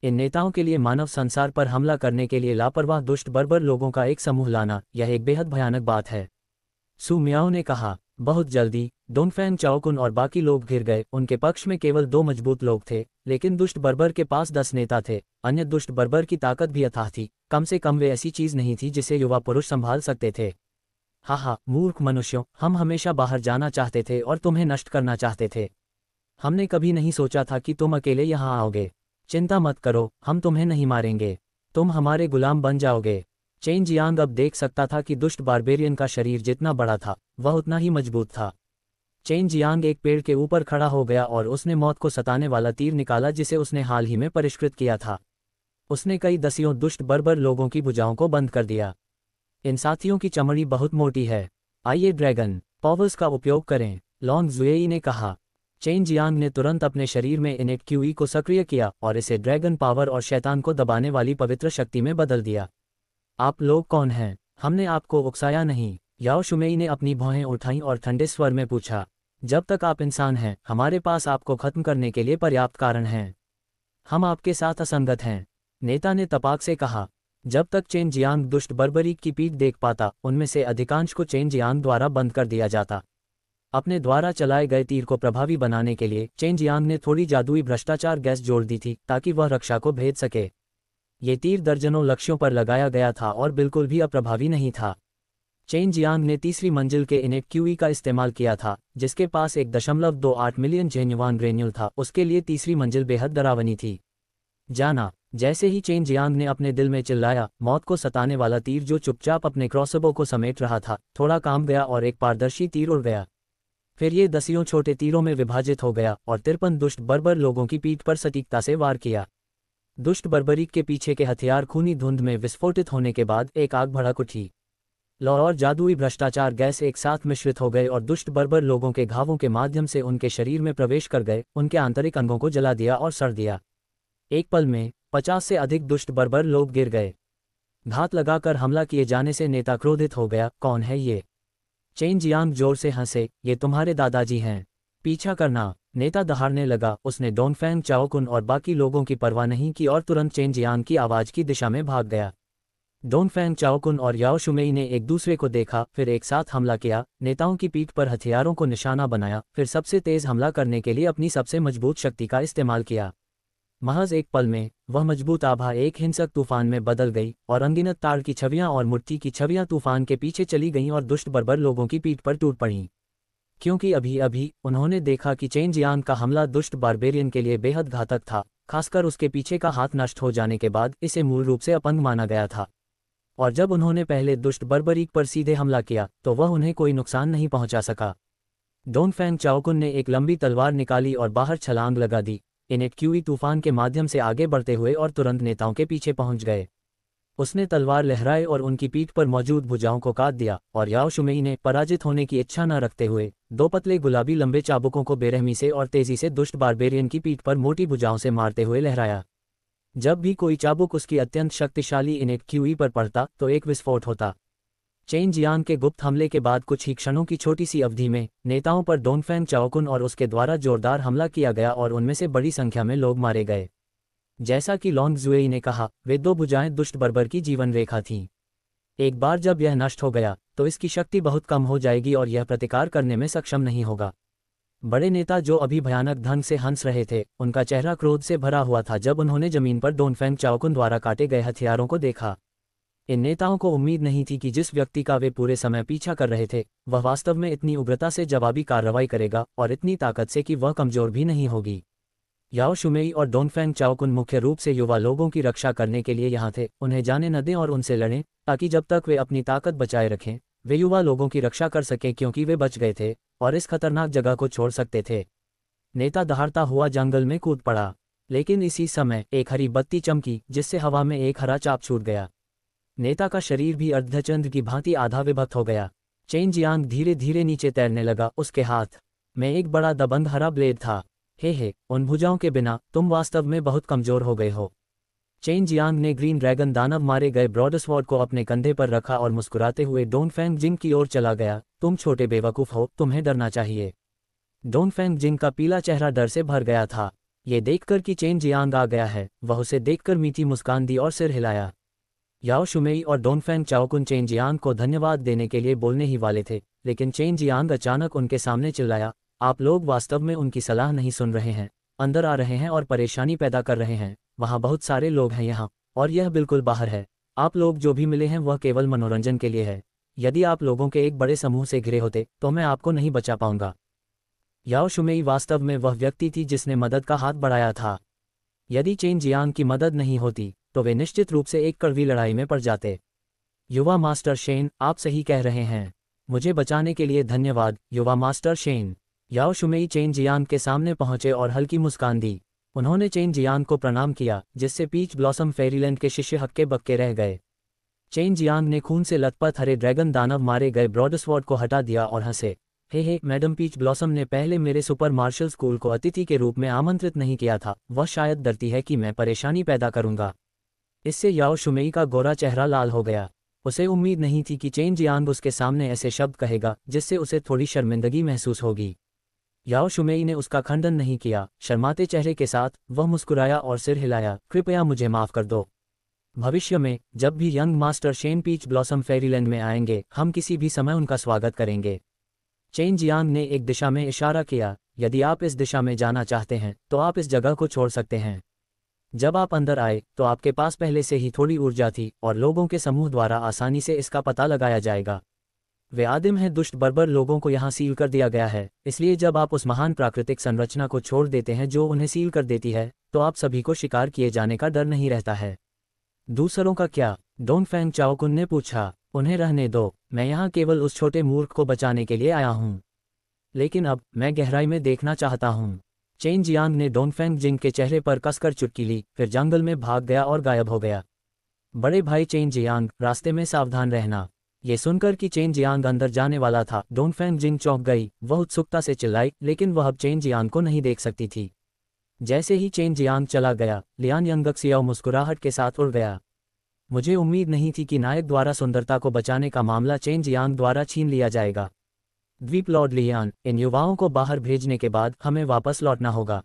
इन नेताओं के लिए मानव संसार पर हमला करने के लिए लापरवाह दुष्ट बर्बर लोगों का एक समूह लाना, यह एक बेहद भयानक बात है। सु मियाओ ने कहा। बहुत जल्दी डोनफेंग चाओकुन और बाकी लोग घिर गए। उनके पक्ष में केवल 2 मजबूत लोग थे, लेकिन दुष्ट बर्बर के पास 10 नेता थे। अन्य दुष्ट बर्बर की ताकत भी अथाह थी। कम से कम वे ऐसी चीज नहीं थी जिसे युवा पुरुष संभाल सकते थे। हा मूर्ख मनुष्यों, हम हमेशा बाहर जाना चाहते थे और तुम्हें नष्ट करना चाहते थे। हमने कभी नहीं सोचा था कि तुम अकेले यहाँ आओगे। चिंता मत करो, हम तुम्हें नहीं मारेंगे, तुम हमारे गुलाम बन जाओगे। चेन जियांग अब देख सकता था कि दुष्ट बारबेरियन का शरीर जितना बड़ा था, वह उतना ही मजबूत था। चेन जियांग एक पेड़ के ऊपर खड़ा हो गया और उसने मौत को सताने वाला तीर निकाला जिसे उसने हाल ही में परिष्कृत किया था। उसने कई दसियों दुष्ट बर्बर लोगों की भुजाओं को बंद कर दिया। इन साथियों की चमड़ी बहुत मोटी है। आइए ड्रैगन पावर्स का उपयोग करें, लॉन्ग जुएई ने कहा। चेन जियांग ने तुरंत अपने शरीर में इनेट क्यूई को सक्रिय किया और इसे ड्रैगन पावर और शैतान को दबाने वाली पवित्र शक्ति में बदल दिया। आप लोग कौन हैं? हमने आपको उकसाया नहीं, याओ शुमेई ने अपनी भौहें उठाईं और ठंडे स्वर में पूछा। जब तक आप इंसान हैं, हमारे पास आपको खत्म करने के लिए पर्याप्त कारण हैं। हम आपके साथ असंगत हैं। नेता ने तपाक से कहा। जब तक चेन जियांग दुष्ट बर्बरीक की पीठ देख पाता, उनमें से अधिकांश को चेन जियांग द्वारा बंद कर दिया जाता। अपने द्वारा चलाए गए तीर को प्रभावी बनाने के लिए चेन जियांग ने थोड़ी जादुई भ्रष्टाचार गैस जोड़ दी थी ताकि वह रक्षा को भेद सके। ये तीर दर्जनों लक्ष्यों पर लगाया गया था और बिल्कुल भी अप्रभावी नहीं था। चेन जियांग ने तीसरी मंजिल के इनेट क्यूई का इस्तेमाल किया था, जिसके पास 1.28 मिलियन जेन्युआन ग्रेन्यूल था। उसके लिए तीसरी मंजिल बेहद डरावनी थी। जाना। जैसे ही चेन जियांग ने अपने दिल में चिल्लाया, मौत को सताने वाला तीर जो चुपचाप अपने क्रॉसबो को समेट रहा था, थोड़ा काम गया और एक पारदर्शी तीर उड़ गया। फिर ये दसियों छोटे तीरों में विभाजित हो गया और 53 दुष्ट बर्बर लोगों की पीठ पर सटीकता से वार किया। दुष्ट बर्बरीक के पीछे के हथियार खूनी धुंध में विस्फोटित होने के बाद एक आग भड़क उठी। लौ और जादुई भ्रष्टाचार गैस एक साथ मिश्रित हो गए और दुष्ट बर्बर लोगों के घावों के माध्यम से उनके शरीर में प्रवेश कर गए, उनके आंतरिक अंगों को जला दिया और सड़ दिया। एक पल में 50 से अधिक दुष्ट बर्बर लोग गिर गए। घात लगाकर हमला किए जाने से नेता क्रोधित हो गया। कौन है ये? चेन जियांग जोर से हंसे। ये तुम्हारे दादाजी हैं। पीछा करना। नेता दहाड़ने लगा। उसने डोंगफेंग चाओकुन और बाकी लोगों की परवाह नहीं की और तुरंत चेन जियांग की आवाज की दिशा में भाग गया। डोंगफेंग चाओकुन और याओ शुमेई ने एक दूसरे को देखा, फिर एक साथ हमला किया। नेताओं की पीठ पर हथियारों को निशाना बनाया, फिर सबसे तेज हमला करने के लिए अपनी सबसे मजबूत शक्ति का इस्तेमाल किया। महज एक पल में वह मजबूत आभा एक हिंसक तूफान में बदल गई और अनगिनत ताड़ की छवियां और मुट्ठी की छवियां तूफान के पीछे चली गईं और दुष्ट बर्बर लोगों की पीठ पर टूट पड़ीं। क्योंकि अभी अभी उन्होंने देखा कि चेन जियांग का हमला दुष्ट बारबेरियन के लिए बेहद घातक था, खासकर उसके पीछे का हाथ नष्ट हो जाने के बाद इसे मूल रूप से अपंग माना गया था। और जब उन्होंने पहले दुष्ट बर्बरीक पर सीधे हमला किया तो वह उन्हें कोई नुकसान नहीं पहुंचा सका। डोंगफेंग चाओकुन ने एक लंबी तलवार निकाली और बाहर छलांग लगा दी। इनेट क्यूई तूफान के माध्यम से आगे बढ़ते हुए और तुरंत नेताओं के पीछे पहुंच गए। उसने तलवार लहराए और उनकी पीठ पर मौजूद भुजाओं को काट दिया और याओ शुमेई ने पराजित होने की इच्छा न रखते हुए दो पतले गुलाबी लंबे चाबुकों को बेरहमी से और तेजी से दुष्ट बारबेरियन की पीठ पर मोटी भुजाओं से मारते हुए लहराया। जब भी कोई चाबुक उसकी अत्यंत शक्तिशाली इनेट क्यूई पर पड़ता तो एक विस्फोट होता। चेन जियांग के गुप्त हमले के बाद कुछ ही क्षणों की छोटी सी अवधि में नेताओं पर डोंगफेंग चाओकुन और उसके द्वारा जोरदार हमला किया गया और उनमें से बड़ी संख्या में लोग मारे गए। जैसा कि लॉन्ग जुएई ने कहा, वे दो भुजाएं दुष्ट बर्बर की जीवन रेखा थीं। एक बार जब यह नष्ट हो गया तो इसकी शक्ति बहुत कम हो जाएगी और यह प्रतिकार करने में सक्षम नहीं होगा। बड़े नेता जो अभी भयानक ढंग से हंस रहे थे, उनका चेहरा क्रोध से भरा हुआ था जब उन्होंने जमीन पर डोंगफेंग चाओकुन द्वारा काटे गए हथियारों को देखा। इन नेताओं को उम्मीद नहीं थी कि जिस व्यक्ति का वे पूरे समय पीछा कर रहे थे, वह वास्तव में इतनी उग्रता से जवाबी कार्रवाई करेगा और इतनी ताकत से कि वह कमजोर भी नहीं होगी। याओ शुमेई और डोंगफेंग चाओकुन मुख्य रूप से युवा लोगों की रक्षा करने के लिए यहाँ थे। उन्हें जाने न दें और उनसे लड़ें, ताकि जब तक वे अपनी ताकत बचाए रखें, वे युवा लोगों की रक्षा कर सकें, क्योंकि वे बच गए थे और इस खतरनाक जगह को छोड़ सकते थे। नेता दहाड़ता हुआ जंगल में कूद पड़ा, लेकिन इसी समय एक हरी बत्ती चमकी, जिससे हवा में एक हरा चाप छूट गया। नेता का शरीर भी अर्धचंद्र की भांति आधा विभक्त हो गया। चेन जियांग धीरे धीरे नीचे तैरने लगा। उसके हाथ में एक बड़ा दबंग हरा ब्लेड था। हे, उन भुजाओं के बिना तुम वास्तव में बहुत कमजोर हो गए हो। चेन जियांग ने ग्रीन ड्रैगन दानव मारे गए ब्रॉडस्वॉर्ड को अपने कंधे पर रखा और मुस्कुराते हुए डोंगफेंग जिंग की ओर चला गया। तुम छोटे बेवकूफ हो, तुम्हें डरना चाहिए। डोंगफेंग जिंग का पीला चेहरा डर से भर गया था। ये देखकर कि चेन जियांग आ गया है, वह उसे देखकर मीठी मुस्कान दी और सिर हिलाया। याओ शुमेई और डोंगफेंग चाओकुन चेन जियांग को धन्यवाद देने के लिए बोलने ही वाले थे, लेकिन चेन जियांग अचानक उनके सामने चिल्लाया, आप लोग वास्तव में उनकी सलाह नहीं सुन रहे हैं, अंदर आ रहे हैं और परेशानी पैदा कर रहे हैं। वहाँ बहुत सारे लोग हैं यहाँ, और यह बिल्कुल बाहर है। आप लोग जो भी मिले हैं वह केवल मनोरंजन के लिए है। यदि आप लोगों के एक बड़े समूह से घिरे होते तो मैं आपको नहीं बचा पाऊंगा। याओ शुमेई वास्तव में वह व्यक्ति थी जिसने मदद का हाथ बढ़ाया था। यदि चेन जियांग की मदद नहीं होती तो वे निश्चित रूप से एक कड़वी लड़ाई में पड़ जाते। युवा मास्टर शेन, आप सही कह रहे हैं। मुझे बचाने के लिए धन्यवाद, युवा मास्टर शेन। याओ शुमेई चेन जियांग के सामने पहुंचे और हल्की मुस्कान दी। उन्होंने चेन जियांग को प्रणाम किया, जिससे पीच ब्लॉसम फेरीलैंड के शिष्य हक्के बक्के रह गए। चेन जियांग ने खून से लथपथ हरे ड्रैगन दानव मारे गए ब्रॉडस्वॉर्ड को हटा दिया और हंसे। हे, मैडम पीच ब्लॉसम ने पहले मेरे सुपर मार्शल स्कूल को अतिथि के रूप में आमंत्रित नहीं किया था। वह शायद डरती है कि मैं परेशानी पैदा करूंगा। इससे याओ शुमेई का गोरा चेहरा लाल हो गया। उसे उम्मीद नहीं थी कि चेन जियांग उसके सामने ऐसे शब्द कहेगा जिससे उसे थोड़ी शर्मिंदगी महसूस होगी। याओ शुमेई ने उसका खंडन नहीं किया। शर्माते चेहरे के साथ वह मुस्कुराया और सिर हिलाया, कृपया मुझे माफ़ कर दो। भविष्य में जब भी young master Shen peach blossom fairyland में आएंगे, हम किसी भी समय उनका स्वागत करेंगे। चेन जियांग ने एक दिशा में इशारा किया। यदि आप इस दिशा में जाना चाहते हैं तो आप इस जगह को छोड़ सकते हैं। जब आप अंदर आए तो आपके पास पहले से ही थोड़ी ऊर्जा थी और लोगों के समूह द्वारा आसानी से इसका पता लगाया जाएगा। वे आदिम हैं, दुष्ट बर्बर लोगों को यहाँ सील कर दिया गया है, इसलिए जब आप उस महान प्राकृतिक संरचना को छोड़ देते हैं जो उन्हें सील कर देती है, तो आप सभी को शिकार किए जाने का डर नहीं रहता है। दूसरों का क्या? डोंगफेंग चाओकुन ने पूछा। उन्हें रहने दो, मैं यहाँ केवल उस छोटे मूर्ख को बचाने के लिए आया हूँ। लेकिन अब मैं गहराई में देखना चाहता हूँ। चेन जियांग ने डोंगफेंग जिंग के चेहरे पर कसकर चुटकी ली, फिर जंगल में भाग गया और गायब हो गया। बड़े भाई चेन जियांग, रास्ते में सावधान रहना। ये सुनकर कि चेन जियांग अंदर जाने वाला था, डोंगफेंग जिंग चौंक गई। वह उत्सुकता से चिल्लाई, लेकिन वह अब चेन जियांग को नहीं देख सकती थी। जैसे ही चेन जियांग चला गया, लियान यंगक्सियाओ मुस्कुराहट के साथ उड़ गया। मुझे उम्मीद नहीं थी कि नायक द्वारा सुंदरता को बचाने का मामला चेन जियांग द्वारा छीन लिया जाएगा। द्वीप लॉर्ड लियान, इन युवाओं को बाहर भेजने के बाद हमें वापस लौटना होगा।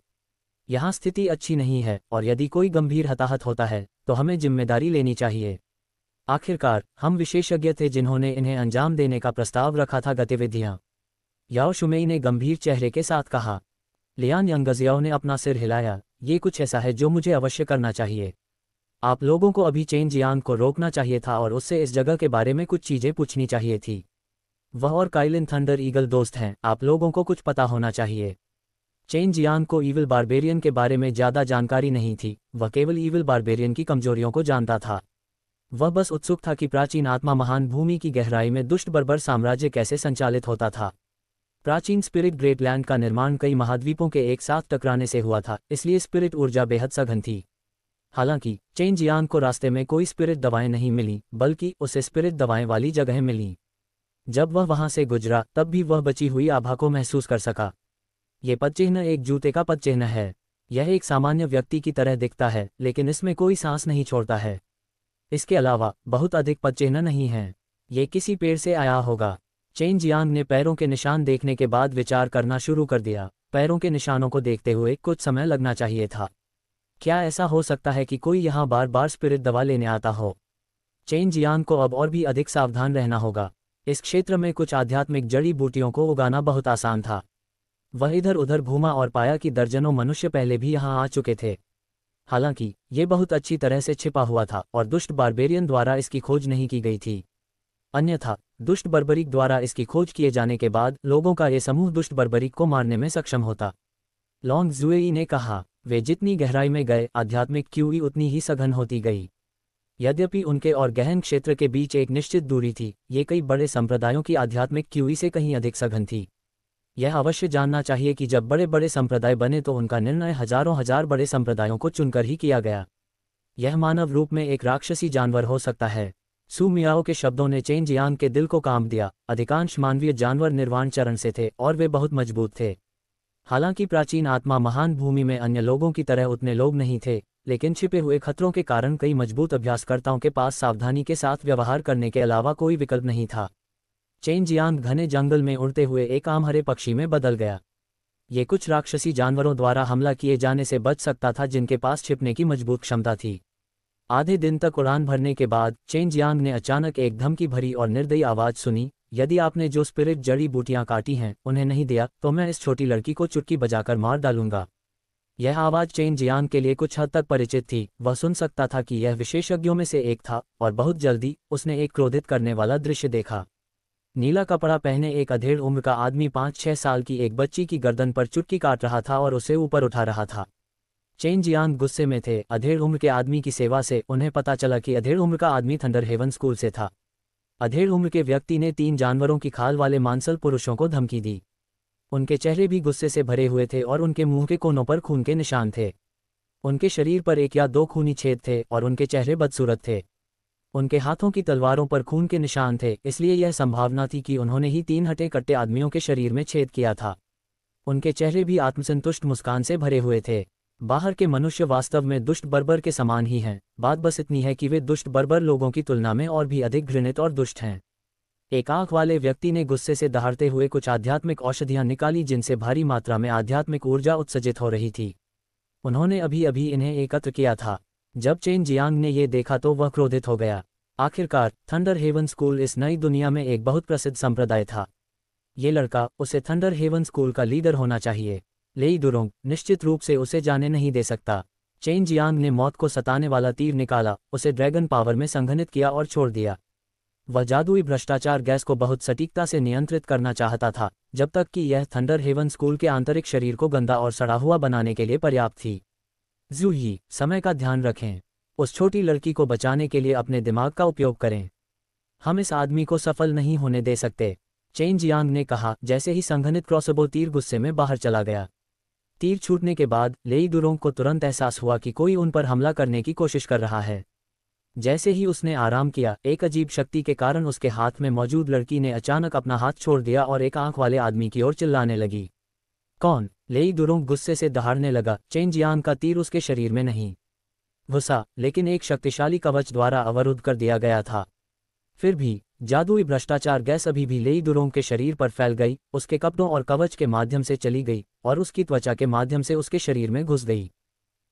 यहाँ स्थिति अच्छी नहीं है और यदि कोई गंभीर हताहत होता है तो हमें जिम्मेदारी लेनी चाहिए। आखिरकार हम विशेषज्ञ थे जिन्होंने इन्हें अंजाम देने का प्रस्ताव रखा था। गतिविधियाँ, याओ शुमेई ने गंभीर चेहरे के साथ कहा। लियान यंगजियाओ ने अपना सिर हिलाया। ये कुछ ऐसा है जो मुझे अवश्य करना चाहिए। आप लोगों को अभी चेन जियांग को रोकना चाहिए था और उससे इस जगह के बारे में कुछ चीज़ें पूछनी चाहिए थी। वह और काइलिन थंडर ईगल दोस्त हैं, आप लोगों को कुछ पता होना चाहिए। चेन जियांग को ईविल बारबेरियन के बारे में ज़्यादा जानकारी नहीं थी, वह केवल ईविल बारबेरियन की कमजोरियों को जानता था। वह बस उत्सुक था कि प्राचीन आत्मा महान भूमि की गहराई में दुष्ट बर्बर साम्राज्य कैसे संचालित होता था। प्राचीन स्पिरिट ग्रेटलैंड का निर्माण कई महाद्वीपों के एक साथ टकराने से हुआ था, इसलिए स्पिरिट ऊर्जा बेहद सघन थी। हालांकि चेन जियांग को रास्ते में कोई स्पिरिट दवाएं नहीं मिली, बल्कि उसे स्पिरिट दवाएं वाली जगह मिली। जब वह वहां से गुजरा तब भी वह बची हुई आभा को महसूस कर सका। ये पदचिह्न एक जूते का पदचिह्न है। यह एक सामान्य व्यक्ति की तरह दिखता है, लेकिन इसमें कोई सांस नहीं छोड़ता है। इसके अलावा बहुत अधिक पदचिह्न नहीं हैं। ये किसी पेड़ से आया होगा। चेन जियांग ने पैरों के निशान देखने के बाद विचार करना शुरू कर दिया। पैरों के निशानों को देखते हुए कुछ समय लगना चाहिए था। क्या ऐसा हो सकता है कि कोई यहाँ बार बार स्पिरिट दवा लेने आता हो? चेन जियांग को अब और भी अधिक सावधान रहना होगा। इस क्षेत्र में कुछ आध्यात्मिक जड़ी बूटियों को उगाना बहुत आसान था। वह इधर उधर घूमा और पाया कि दर्जनों मनुष्य पहले भी यहाँ आ चुके थे। हालांकि ये बहुत अच्छी तरह से छिपा हुआ था और दुष्ट बारबेरियन द्वारा इसकी खोज नहीं की गई थी। अन्यथा दुष्ट बर्बरिक द्वारा इसकी खोज किए जाने के बाद लोगों का ये समूह दुष्ट बर्बरिक को मारने में सक्षम होता। लॉन्ग जुएई ने कहा। वे जितनी गहराई में गए, आध्यात्मिक क्यूई उतनी ही सघन होती गई। यद्यपि उनके और गहन क्षेत्र के बीच एक निश्चित दूरी थी, ये कई बड़े संप्रदायों की आध्यात्मिक क्यूई से कहीं अधिक सघन थी। यह अवश्य जानना चाहिए कि जब बड़े बड़े संप्रदाय बने तो उनका निर्णय हजारों हजार बड़े संप्रदायों को चुनकर ही किया गया। यह मानव रूप में एक राक्षसी जानवर हो सकता है। सू मियाओ के शब्दों ने चेन जियांग के दिल को कांप दिया। अधिकांश मानवीय जानवर निर्वाण चरण से थे और वे बहुत मजबूत थे। हालांकि प्राचीन आत्मा महान भूमि में अन्य लोगों की तरह उतने लोग नहीं थे, लेकिन छिपे हुए खतरों के कारण कई मजबूत अभ्यासकर्ताओं के पास सावधानी के साथ व्यवहार करने के अलावा कोई विकल्प नहीं था। चेन जियांग घने जंगल में उड़ते हुए एक आम हरे पक्षी में बदल गया। ये कुछ राक्षसी जानवरों द्वारा हमला किए जाने से बच सकता था जिनके पास छिपने की मजबूत क्षमता थी। आधे दिन तक उड़ान भरने के बाद चेन जियांग ने अचानक एक धमकी भरी और निर्दयी आवाज सुनी। यदि आपने जो स्पिरिट जड़ी बूटियां काटी हैं उन्हें नहीं दिया तो मैं इस छोटी लड़की को चुटकी बजाकर मार डालूंगा। यह आवाज चेन जियांग के लिए कुछ हद तक परिचित थी। वह सुन सकता था कि यह विशेषज्ञों में से एक था और बहुत जल्दी उसने एक क्रोधित करने वाला दृश्य देखा। नीला कपड़ा पहने एक अधेड़ उम्र का आदमी 5-6 साल की एक बच्ची की गर्दन पर चुटकी काट रहा था और उसे ऊपर उठा रहा था। चेन जियांग गुस्से में थे। अधेड़ उम्र के आदमी की सेवा से उन्हें पता चला कि अधेड़ उम्र का आदमी थंडर हेवन स्कूल से था। अधेड़ उम्र के व्यक्ति ने 3 जानवरों की खाल वाले मांसल पुरुषों को धमकी दी। उनके चेहरे भी गुस्से से भरे हुए थे और उनके मुंह के कोनों पर खून के निशान थे। उनके शरीर पर 1 या 2 खूनी छेद थे और उनके चेहरे बदसूरत थे। उनके हाथों की तलवारों पर खून के निशान थे, इसलिए यह संभावना थी कि उन्होंने ही 3 हटे कट्टे आदमियों के शरीर में छेद किया था। उनके चेहरे भी आत्मसंतुष्ट मुस्कान से भरे हुए थे। बाहर के मनुष्य वास्तव में दुष्ट बर्बर के समान ही हैं। बात बस इतनी है कि वे दुष्ट बर्बर लोगों की तुलना में और भी अधिक घृणित और दुष्ट हैं। एक आंख वाले व्यक्ति ने गुस्से से दहाड़ते हुए कुछ आध्यात्मिक औषधियां निकाली जिनसे भारी मात्रा में आध्यात्मिक ऊर्जा उत्सर्जित हो रही थी। उन्होंने अभी अभी इन्हें एकत्र किया था। जब चेन जियांग ने ये देखा तो वह क्रोधित हो गया। आखिरकार थंडर हेवन स्कूल इस नई दुनिया में एक बहुत प्रसिद्ध संप्रदाय था। ये लड़का, उसे थंडर हेवन स्कूल का लीडर होना चाहिए। लेई डुरोंग निश्चित रूप से उसे जाने नहीं दे सकता। चेन जियांग ने मौत को सताने वाला तीर निकाला, उसे ड्रैगन पावर में संघनित किया और छोड़ दिया। वह जादुई भ्रष्टाचार गैस को बहुत सटीकता से नियंत्रित करना चाहता था, जब तक कि यह थंडर हेवन स्कूल के आंतरिक शरीर को गंदा और सड़ा हुआ बनाने के लिए पर्याप्त थी। ज़ूही, समय का ध्यान रखें। उस छोटी लड़की को बचाने के लिए अपने दिमाग का उपयोग करें। हम इस आदमी को सफल नहीं होने दे सकते, चेन जियांग ने कहा जैसे ही संघनित क्रॉसबो तीर गुस्से में बाहर चला गया। तीर छूटने के बाद लेई डुरोंग को तुरंत एहसास हुआ कि कोई उन पर हमला करने की कोशिश कर रहा है। जैसे ही उसने आराम किया, एक अजीब शक्ति के कारण उसके हाथ में मौजूद लड़की ने अचानक अपना हाथ छोड़ दिया और एक आंख वाले आदमी की ओर चिल्लाने लगी। कौन? लेई डुरोंग गुस्से से दहाड़ने लगा। चेन जियांग का तीर उसके शरीर में नहीं घुसा, लेकिन एक शक्तिशाली कवच द्वारा अवरुद्ध कर दिया गया था। फिर भी जादुई भ्रष्टाचार गैस अभी भी लेई डुरोंग के शरीर पर फैल गई, उसके कपड़ों और कवच के माध्यम से चली गई और उसकी त्वचा के माध्यम से उसके शरीर में घुस गई।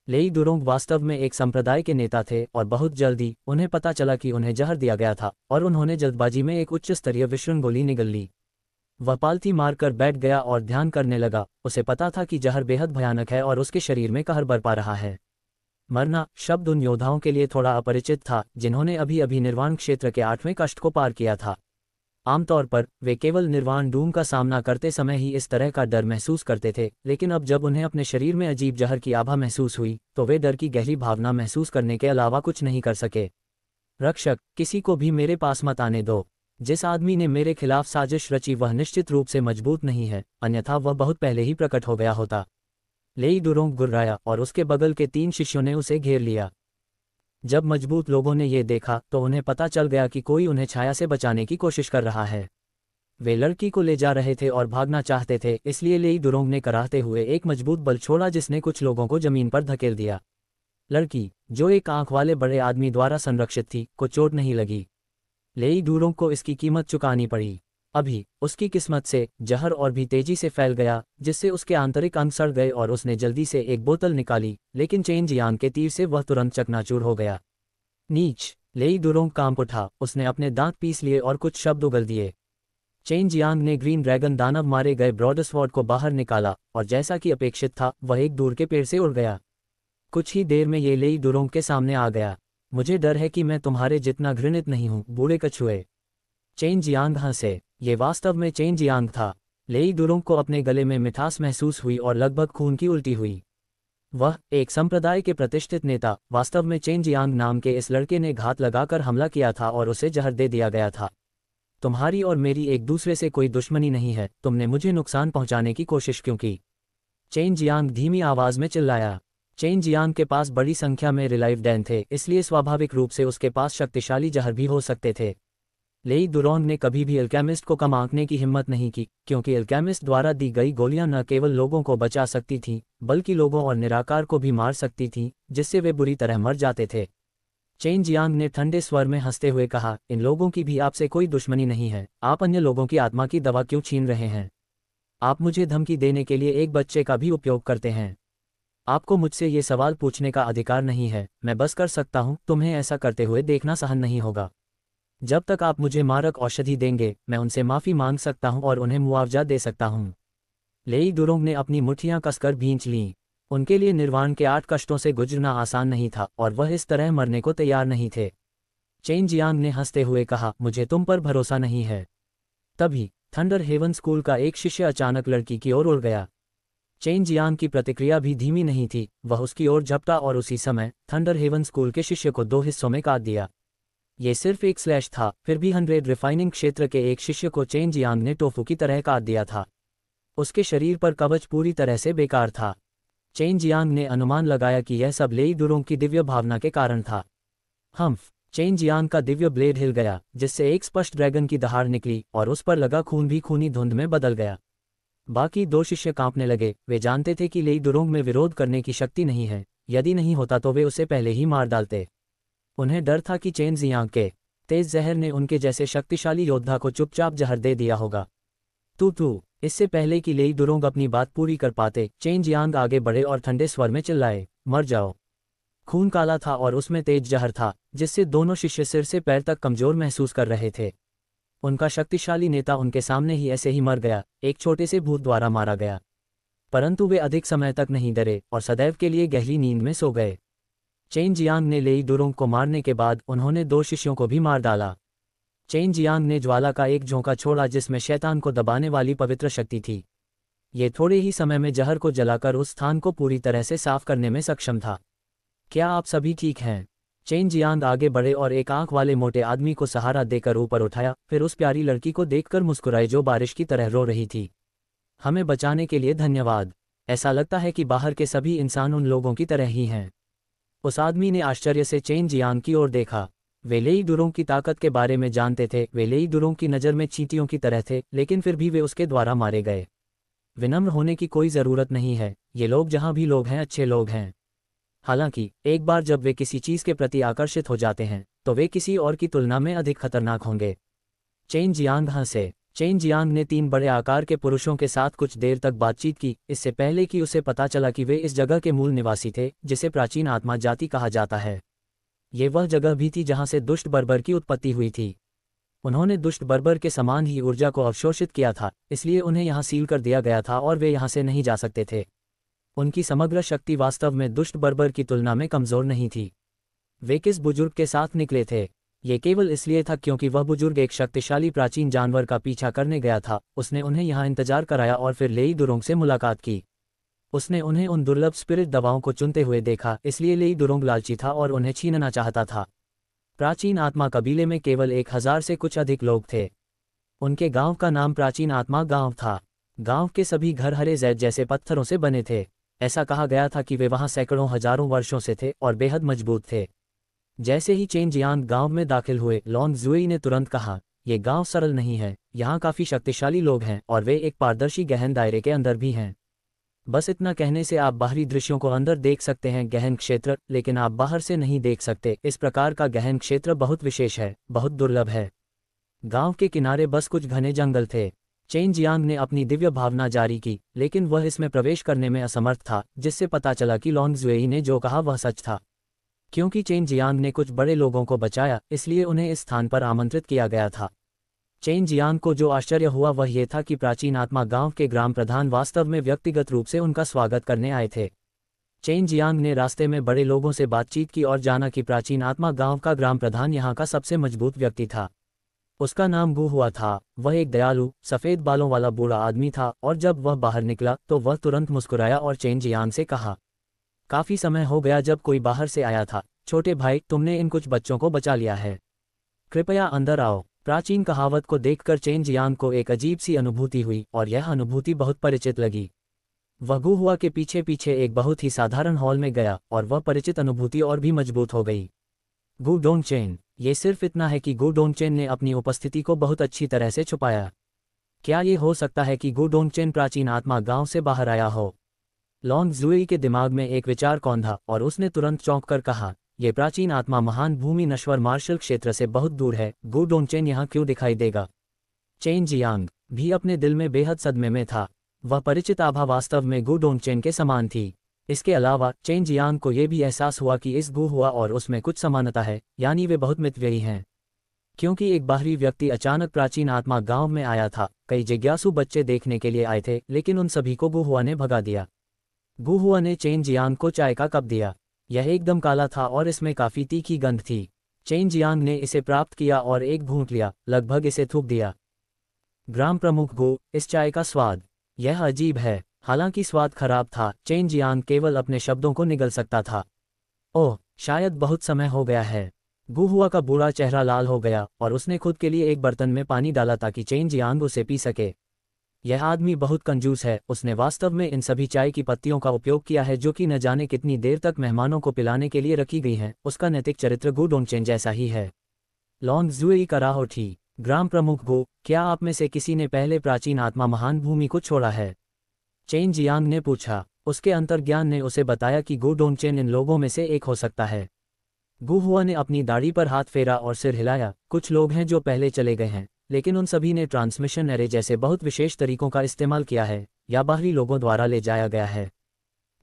लेई डुरोंग वास्तव में एक संप्रदाय के नेता थे और बहुत जल्दी उन्हें पता चला कि उन्हें जहर दिया गया था और उन्होंने जल्दबाजी में एक उच्च स्तरीय विषण गोली निगल ली। वह पालथी मारकर बैठ गया और ध्यान करने लगा। उसे पता था कि जहर बेहद भयानक है और उसके शरीर में कहर बरपा रहा है। मरना शब्द उन योद्धाओं के लिए थोड़ा अपरिचित था जिन्होंने अभी अभी निर्वाण क्षेत्र के 8वें कष्ट को पार किया था। आमतौर पर वे केवल निर्वाण डूम का सामना करते समय ही इस तरह का डर महसूस करते थे, लेकिन अब जब उन्हें अपने शरीर में अजीब जहर की आभा महसूस हुई तो वे डर की गहरी भावना महसूस करने के अलावा कुछ नहीं कर सके। रक्षक, किसी को भी मेरे पास मत आने दो। जिस आदमी ने मेरे खिलाफ साजिश रची वह निश्चित रूप से मजबूत नहीं है, अन्यथा वह बहुत पहले ही प्रकट हो गया होता। लेई डुरोंग गुर्राया और उसके बगल के 3 शिष्यों ने उसे घेर लिया। जब मजबूत लोगों ने ये देखा तो उन्हें पता चल गया कि कोई उन्हें छाया से बचाने की कोशिश कर रहा है। वे लड़की को ले जा रहे थे और भागना चाहते थे, इसलिए लेई डुरोंग ने कराहते हुए एक मजबूत बल छोड़ा जिसने कुछ लोगों को जमीन पर धकेल दिया। लड़की, जो एक आंख वाले बड़े आदमी द्वारा संरक्षित थी, को चोट नहीं लगी। लेई डुरोंग को इसकी कीमत चुकानी पड़ी। अभी उसकी किस्मत से जहर और भी तेजी से फैल गया, जिससे उसके आंतरिक अंग सड़ गए और उसने जल्दी से एक बोतल निकाली, लेकिन चेन जियांग के तीर से वह तुरंत चकनाचूर हो गया। नीच! लेई डुरोंग कांप उठा, उसने अपने दांत पीस लिए और कुछ शब्द उगल दिए। चेन जियांग ने ग्रीन ड्रैगन दानव मारे गए ब्रॉडस्वॉर्ड को बाहर निकाला और जैसा कि अपेक्षित था वह एक दूर के पेड़ से उड़ गया। कुछ ही देर में ये लेई डुरोंग के सामने आ गया। मुझे डर है कि मैं तुम्हारे जितना घृणित नहीं हूँ, बूढ़े कछुए। चेन जियांग हंसे। ये वास्तव में चेन जियांग था। लेई डुरोंग को अपने गले में मिठास महसूस हुई और लगभग खून की उल्टी हुई। वह एक संप्रदाय के प्रतिष्ठित नेता, वास्तव में चेन जियांग नाम के इस लड़के ने घात लगाकर हमला किया था और उसे जहर दे दिया गया था। तुम्हारी और मेरी एक दूसरे से कोई दुश्मनी नहीं है, तुमने मुझे नुकसान पहुंचाने की कोशिश क्यों की? चेन जियांग धीमी आवाज में चिल्लाया। चेन जियांग के पास बड़ी संख्या में रिलाइव डैन थे, इसलिए स्वाभाविक रूप से उसके पास शक्तिशाली जहर भी हो सकते थे। लेई डुरोंग ने कभी भी अल्केमिस्ट को कम आंकने की हिम्मत नहीं की, क्योंकि अल्केमिस्ट द्वारा दी गई गोलियां न केवल लोगों को बचा सकती थीं, बल्कि लोगों और निराकार को भी मार सकती थीं, जिससे वे बुरी तरह मर जाते थे। चेन जियांग ने ठंडे स्वर में हंसते हुए कहा, इन लोगों की भी आपसे कोई दुश्मनी नहीं है, आप अन्य लोगों की आत्मा की दवा क्यों छीन रहे हैं? आप मुझे धमकी देने के लिए एक बच्चे का भी उपयोग करते हैं। आपको मुझसे ये सवाल पूछने का अधिकार नहीं है, मैं बस कर सकता हूँ, तुम्हें ऐसा करते हुए देखना सहन नहीं होगा। जब तक आप मुझे मारक औषधि देंगे, मैं उनसे माफ़ी मांग सकता हूं और उन्हें मुआवजा दे सकता हूं। लेई डुरोंग ने अपनी मुट्ठियां कसकर भींच लीं। उनके लिए निर्वाण के 8 कष्टों से गुजरना आसान नहीं था और वह इस तरह मरने को तैयार नहीं थे। चेन जियांग ने हंसते हुए कहा, मुझे तुम पर भरोसा नहीं है। तभी थंडर हेवन स्कूल का एक शिष्य अचानक लड़की की ओर उड़ गया। चेन जियांग की प्रतिक्रिया भी धीमी नहीं थी, वह उसकी ओर झपटा और उसी समय थंडर हेवन स्कूल के शिष्य को 2 हिस्सों में काट दिया। ये सिर्फ एक स्लैश था, फिर भी 100 रिफाइनिंग क्षेत्र के एक शिष्य को चेन जियांग ने टोफू की तरह काट दिया था। उसके शरीर पर कवच पूरी तरह से बेकार था। चेन जियांग ने अनुमान लगाया कि यह सब लेई डुरोंग की दिव्य भावना के कारण था। हम्फ! चेन जियांग का दिव्य ब्लेड हिल गया, जिससे एक स्पष्ट ड्रैगन की दहाड़ निकली और उस पर लगा खून भी खूनी धुंध में बदल गया। बाकी 2 शिष्य कांपने लगे। वे जानते थे कि लेई डुरोंग में विरोध करने की शक्ति नहीं है, यदि नहीं होता तो वे उसे पहले ही मार डालते। उन्हें डर था कि चेन जियांग के तेज जहर ने उनके जैसे शक्तिशाली योद्धा को चुपचाप जहर दे दिया होगा। तू इससे पहले कि लेई डुरोंग अपनी बात पूरी कर पाते, चेन जियांग आगे बढ़े और ठंडे स्वर में चिल्लाए, मर जाओ। खून काला था और उसमें तेज जहर था, जिससे दोनों शिष्य सिर से पैर तक कमजोर महसूस कर रहे थे। उनका शक्तिशाली नेता उनके सामने ही ऐसे ही मर गया, एक छोटे से भूत द्वारा मारा गया। परंतु वे अधिक समय तक नहीं डरे और सदैव के लिए गहरी नींद में सो गए। चेन जियांग ने लेई डुरोंग को मारने के बाद उन्होंने 2 शिष्यों को भी मार डाला। चेन जियांग ने ज्वाला का एक झोंका छोड़ा जिसमें शैतान को दबाने वाली पवित्र शक्ति थी। ये थोड़े ही समय में जहर को जलाकर उस स्थान को पूरी तरह से साफ करने में सक्षम था। क्या आप सभी ठीक हैं? चेन जियांग आगे बढ़े और एक आंख वाले मोटे आदमी को सहारा देकर ऊपर उठाया, फिर उस प्यारी लड़की को देखकर मुस्कुराए जो बारिश की तरह रो रही थी। हमें बचाने के लिए धन्यवाद। ऐसा लगता है कि बाहर के सभी इंसान उन लोगों की तरह ही हैं। उस आदमी ने आश्चर्य से चेन जियांग की ओर देखा। वे लेई डुरोंग की ताकत के बारे में जानते थे। वे लेई डुरोंग की नज़र में चींटियों की तरह थे, लेकिन फिर भी वे उसके द्वारा मारे गए। विनम्र होने की कोई ज़रूरत नहीं है, ये लोग जहाँ भी लोग हैं अच्छे लोग हैं। हालांकि एक बार जब वे किसी चीज़ के प्रति आकर्षित हो जाते हैं तो वे किसी और की तुलना में अधिक खतरनाक होंगे। चेन जियांग हंसे। चेन जियांग ने 3 बड़े आकार के पुरुषों के साथ कुछ देर तक बातचीत की, इससे पहले कि उसे पता चला कि वे इस जगह के मूल निवासी थे जिसे प्राचीन आत्मा जाति कहा जाता है। ये वह जगह भी थी जहाँ से दुष्ट बर्बर की उत्पत्ति हुई थी। उन्होंने दुष्ट बर्बर के समान ही ऊर्जा को अवशोषित किया था, इसलिए उन्हें यहाँ सील कर दिया गया था और वे यहाँ से नहीं जा सकते थे। उनकी समग्र शक्ति वास्तव में दुष्ट बर्बर की तुलना में कमज़ोर नहीं थी। वे किस बुजुर्ग के साथ निकले थे? ये केवल इसलिए था क्योंकि वह बुजुर्ग एक शक्तिशाली प्राचीन जानवर का पीछा करने गया था। उसने उन्हें यहाँ इंतजार कराया और फिर लेई डुरोंग से मुलाकात की। उसने उन्हें उन दुर्लभ स्पिरिट दवाओं को चुनते हुए देखा, इसलिए लेई डुरोंग लालची था और उन्हें छीनना चाहता था। प्राचीन आत्मा कबीले में केवल 1000 से कुछ अधिक लोग थे। उनके गांव का नाम प्राचीन आत्मा गांव था। गांव के सभी घर हरे जैद जैसे पत्थरों से बने थे। ऐसा कहा गया था कि वे वहां सैकड़ों हजारों वर्षों से थे और बेहद मजबूत थे। जैसे ही चेन जियांग गांव में दाखिल हुए, लॉन्ग जुई ने तुरंत कहा, ये गांव सरल नहीं है, यहाँ काफ़ी शक्तिशाली लोग हैं और वे एक पारदर्शी गहन दायरे के अंदर भी हैं। बस इतना कहने से आप बाहरी दृश्यों को अंदर देख सकते हैं, गहन क्षेत्र, लेकिन आप बाहर से नहीं देख सकते। इस प्रकार का गहन क्षेत्र बहुत विशेष है, बहुत दुर्लभ है। गांव के किनारे बस कुछ घने जंगल थे। चेन जियांग ने अपनी दिव्य भावना जारी की, लेकिन वह इसमें प्रवेश करने में असमर्थ था, जिससे पता चला कि लॉन्ग जुई ने जो कहा वह सच था। क्योंकि चेन जियांग ने कुछ बड़े लोगों को बचाया, इसलिए उन्हें इस स्थान पर आमंत्रित किया गया था। चेन जियांग को जो आश्चर्य हुआ वह यह था कि प्राचीन आत्मा गांव के ग्राम प्रधान वास्तव में व्यक्तिगत रूप से उनका स्वागत करने आए थे। चेन जियांग ने रास्ते में बड़े लोगों से बातचीत की और जाना कि प्राचीन आत्मा गांव का ग्राम प्रधान यहाँ का सबसे मजबूत व्यक्ति था। उसका नाम गु हुआ था। वह एक दयालु, सफ़ेद बालों वाला बूढ़ा आदमी था और जब वह बाहर निकला तो वह तुरंत मुस्कुराया और चेन जियांग से कहा, काफ़ी समय हो गया जब कोई बाहर से आया था। छोटे भाई, तुमने इन कुछ बच्चों को बचा लिया है, कृपया अंदर आओ। प्राचीन कहावत को देखकर चेन जियांग को एक अजीब सी अनुभूति हुई और यह अनुभूति बहुत परिचित लगी। वह गु हुआ के पीछे पीछे एक बहुत ही साधारण हॉल में गया और वह परिचित अनुभूति और भी मजबूत हो गई। गु डोंगचेन। ये सिर्फ इतना है कि गु डोंगचेन ने अपनी उपस्थिति को बहुत अच्छी तरह से छुपाया। क्या ये हो सकता है कि गु डोंगचेन प्राचीन आत्मा गांव से बाहर आया हो? लॉन्ग जुई के दिमाग में एक विचार कौंधा और उसने तुरंत चौंक कर कहा, ये प्राचीन आत्मा महान भूमि नश्वर मार्शल क्षेत्र से बहुत दूर है। गु डोंगचेन यहाँ क्यों दिखाई देगा? चेन जियांग भी अपने दिल में बेहद सदमे में था। वह परिचित आभा वास्तव में गु डोंगचेन के समान थी। इसके अलावा चेन जियांग को यह भी एहसास हुआ कि इस गु हुआ और उसमें कुछ समानता है, यानी वे बहुत मितव्ययी हैं। क्योंकि एक बाहरी व्यक्ति अचानक प्राचीन आत्मा गांव में आया था। कई जिज्ञासु बच्चे देखने के लिए आए थे, लेकिन उन सभी को गु हुआ ने भगा दिया। गु हुआ ने चेन जियांग को चाय का कप दिया। यह एकदम काला था और इसमें काफ़ी तीखी गंध थी। चेन जियांग ने इसे प्राप्त किया और एक घूंट लिया, लगभग इसे थूक दिया। ग्राम प्रमुख गु, इस चाय का स्वाद, यह अजीब है। हालांकि स्वाद खराब था, चेन जियांग केवल अपने शब्दों को निगल सकता था। ओह, शायद बहुत समय हो गया है। गु हुआ का बूढ़ा चेहरा लाल हो गया और उसने खुद के लिए एक बर्तन में पानी डाला ताकि चेन जियांग उसे पी सके। यह आदमी बहुत कंजूस है। उसने वास्तव में इन सभी चाय की पत्तियों का उपयोग किया है जो कि न जाने कितनी देर तक मेहमानों को पिलाने के लिए रखी गई हैं। उसका नैतिक चरित्र गु डोंगचेन जैसा ही है। लॉन्ग जुई का राह उठी। ग्राम प्रमुख गु, क्या आप में से किसी ने पहले प्राचीन आत्मा महान भूमि को छोड़ा है? चेन जियांग ने पूछा। उसके अंतर्ज्ञान ने उसे बताया कि गु डोंगचेन इन लोगों में से एक हो सकता है। गुहुआ ने अपनी दाढ़ी पर हाथ फेरा और सिर हिलाया। कुछ लोग हैं जो पहले चले गए हैं, लेकिन उन सभी ने ट्रांसमिशन एरे जैसे बहुत विशेष तरीकों का इस्तेमाल किया है या बाहरी लोगों द्वारा ले जाया गया है।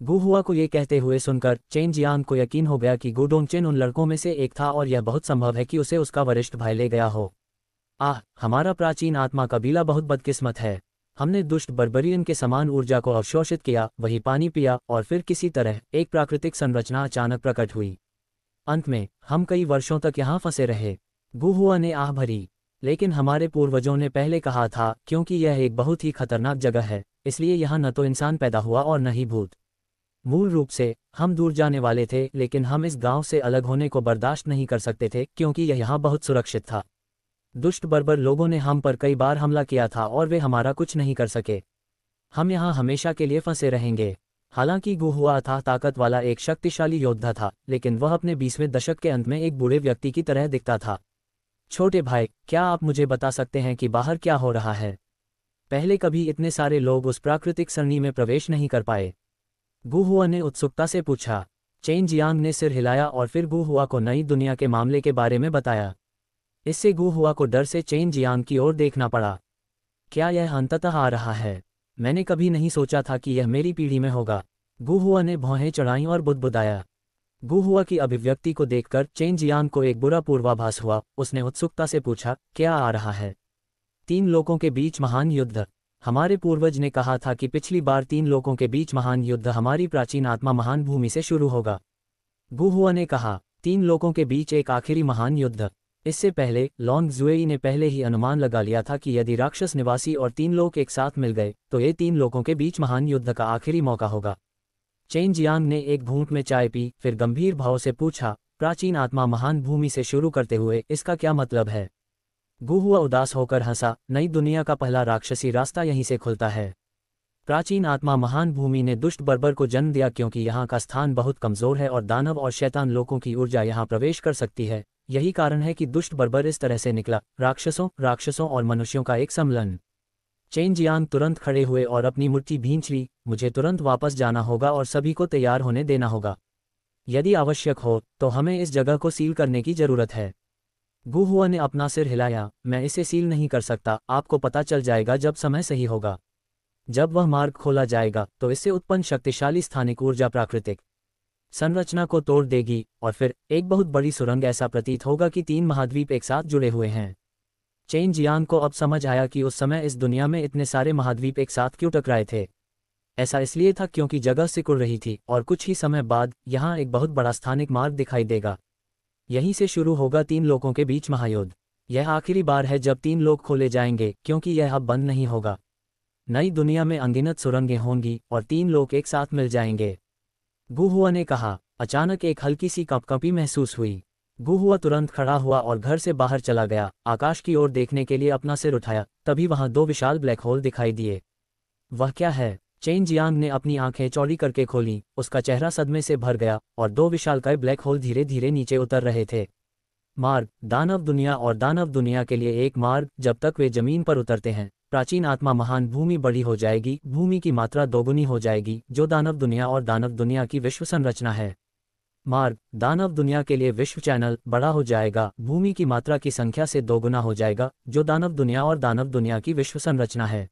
गुहुआ को ये कहते हुए सुनकर चेन जियांग को यकीन हो गया कि गुडोंगचेन उन लड़कों में से एक था और यह बहुत संभव है कि उसे उसका वरिष्ठ भाई ले गया हो। आह, हमारा प्राचीन आत्मा कबीला बहुत बदकिस्मत है। हमने दुष्ट बर्बरियन के समान ऊर्जा को अवशोषित किया, वही पानी पिया और फिर किसी तरह एक प्राकृतिक संरचना अचानक प्रकट हुई। अंत में हम कई वर्षों तक यहाँ फंसे रहे। गुहुआ ने आह भरी। लेकिन हमारे पूर्वजों ने पहले कहा था, क्योंकि यह एक बहुत ही खतरनाक जगह है, इसलिए यहाँ न तो इंसान पैदा हुआ और न ही भूत। मूल रूप से हम दूर जाने वाले थे, लेकिन हम इस गांव से अलग होने को बर्दाश्त नहीं कर सकते थे क्योंकि यह यहाँ बहुत सुरक्षित था। दुष्ट बर्बर लोगों ने हम पर कई बार हमला किया था और वे हमारा कुछ नहीं कर सके। हम यहाँ हमेशा के लिए फंसे रहेंगे। हालांकि गुहुआ था ताकत वाला एक शक्तिशाली योद्धा था, लेकिन वह अपने 20वें दशक के अंत में एक बूढ़े व्यक्ति की तरह दिखता था। छोटे भाई, क्या आप मुझे बता सकते हैं कि बाहर क्या हो रहा है? पहले कभी इतने सारे लोग उस प्राकृतिक सरणी में प्रवेश नहीं कर पाए। गुहुआ ने उत्सुकता से पूछा। चेन जियांग ने सिर हिलाया और फिर गुहुआ को नई दुनिया के मामले के बारे में बताया। इससे गुहुआ को डर से चेन जियांग की ओर देखना पड़ा। क्या यह अंततः आ रहा है? मैंने कभी नहीं सोचा था कि यह मेरी पीढ़ी में होगा। गुहुआ ने भौहें चढ़ाईं और बुदबुदाया। गुहुआ की अभिव्यक्ति को देखकर चेन जियांग को एक बुरा पूर्वाभास हुआ। उसने उत्सुकता से पूछा, क्या आ रहा है? 3 लोगों के बीच महान युद्ध। हमारे पूर्वज ने कहा था कि पिछली बार 3 लोगों के बीच महान युद्ध हमारी प्राचीन आत्मा महान भूमि से शुरू होगा। गुहुआ ने कहा, 3 लोगों के बीच एक आखिरी महान युद्ध। इससे पहले लॉन्ग जुएई ने पहले ही अनुमान लगा लिया था कि यदि राक्षस निवासी और 3 लोग एक साथ मिल गए तो ये 3 लोगों के बीच महान युद्ध का आखिरी मौका होगा। चेन जियांग ने एक घूंट में चाय पी, फिर गंभीर भाव से पूछा, प्राचीन आत्मा महान भूमि से शुरू करते हुए इसका क्या मतलब है? गुहुआ उदास होकर हंसा, नई दुनिया का पहला राक्षसी रास्ता यहीं से खुलता है। प्राचीन आत्मा महान भूमि ने दुष्ट बर्बर को जन्म दिया क्योंकि यहाँ का स्थान बहुत कमजोर है और दानव और शैतान लोगों की ऊर्जा यहाँ प्रवेश कर सकती है। यही कारण है कि दुष्ट बर्बर इस तरह से निकला, राक्षसों और मनुष्यों का एक सम्मिलन। चेन जियांग तुरंत खड़े हुए और अपनी मुट्ठी भींच ली। मुझे तुरंत वापस जाना होगा और सभी को तैयार होने देना होगा। यदि आवश्यक हो तो हमें इस जगह को सील करने की जरूरत है। गुहुआ ने अपना सिर हिलाया। मैं इसे सील नहीं कर सकता, आपको पता चल जाएगा जब समय सही होगा। जब वह मार्ग खोला जाएगा तो इससे उत्पन्न शक्तिशाली स्थानिक ऊर्जा प्राकृतिक संरचना को तोड़ देगी और फिर एक बहुत बड़ी सुरंग। ऐसा प्रतीत होगा कि 3 महाद्वीप एक साथ जुड़े हुए हैं। चेन जियांग को अब समझ आया कि उस समय इस दुनिया में इतने सारे महाद्वीप एक साथ क्यों टकराए थे। ऐसा इसलिए था क्योंकि जगह सिकुड़ रही थी और कुछ ही समय बाद यहाँ एक बहुत बड़ा स्थानिक मार्ग दिखाई देगा। यहीं से शुरू होगा 3 लोगों के बीच महायुद्ध। यह आखिरी बार है जब 3 लोग खोले जाएंगे, क्योंकि यह अब बंद नहीं होगा। नई दुनिया में अनगिनत सुरंगें होंगी और 3 लोग एक साथ मिल जाएंगे। गुहुआ ने कहा। अचानक एक हल्की सी कंपकंपी महसूस हुई। गुहुआ तुरंत खड़ा हुआ और घर से बाहर चला गया। आकाश की ओर देखने के लिए अपना सिर उठाया, तभी वहां 2 विशाल ब्लैक होल दिखाई दिए। वह क्या है? चेन जियांग ने अपनी आंखें चौड़ी करके खोली। उसका चेहरा सदमे से भर गया और 2 विशालकाय ब्लैक होल धीरे धीरे नीचे उतर रहे थे। मार्ग, दानव दुनिया और दानव दुनिया के लिए एक मार्ग। जब तक वे जमीन पर उतरते हैं, प्राचीन आत्मा महान भूमि बड़ी हो जाएगी, भूमि की मात्रा दोगुनी हो जाएगी, जो दानव दुनिया और दानव दुनिया की विश्व संरचना है। मार्ग, दानव दुनिया के लिए विश्व चैनल बड़ा हो जाएगा, भूमि की मात्रा की संख्या से दोगुना हो जाएगा, जो दानव दुनिया और दानव दुनिया की विश्व संरचना है।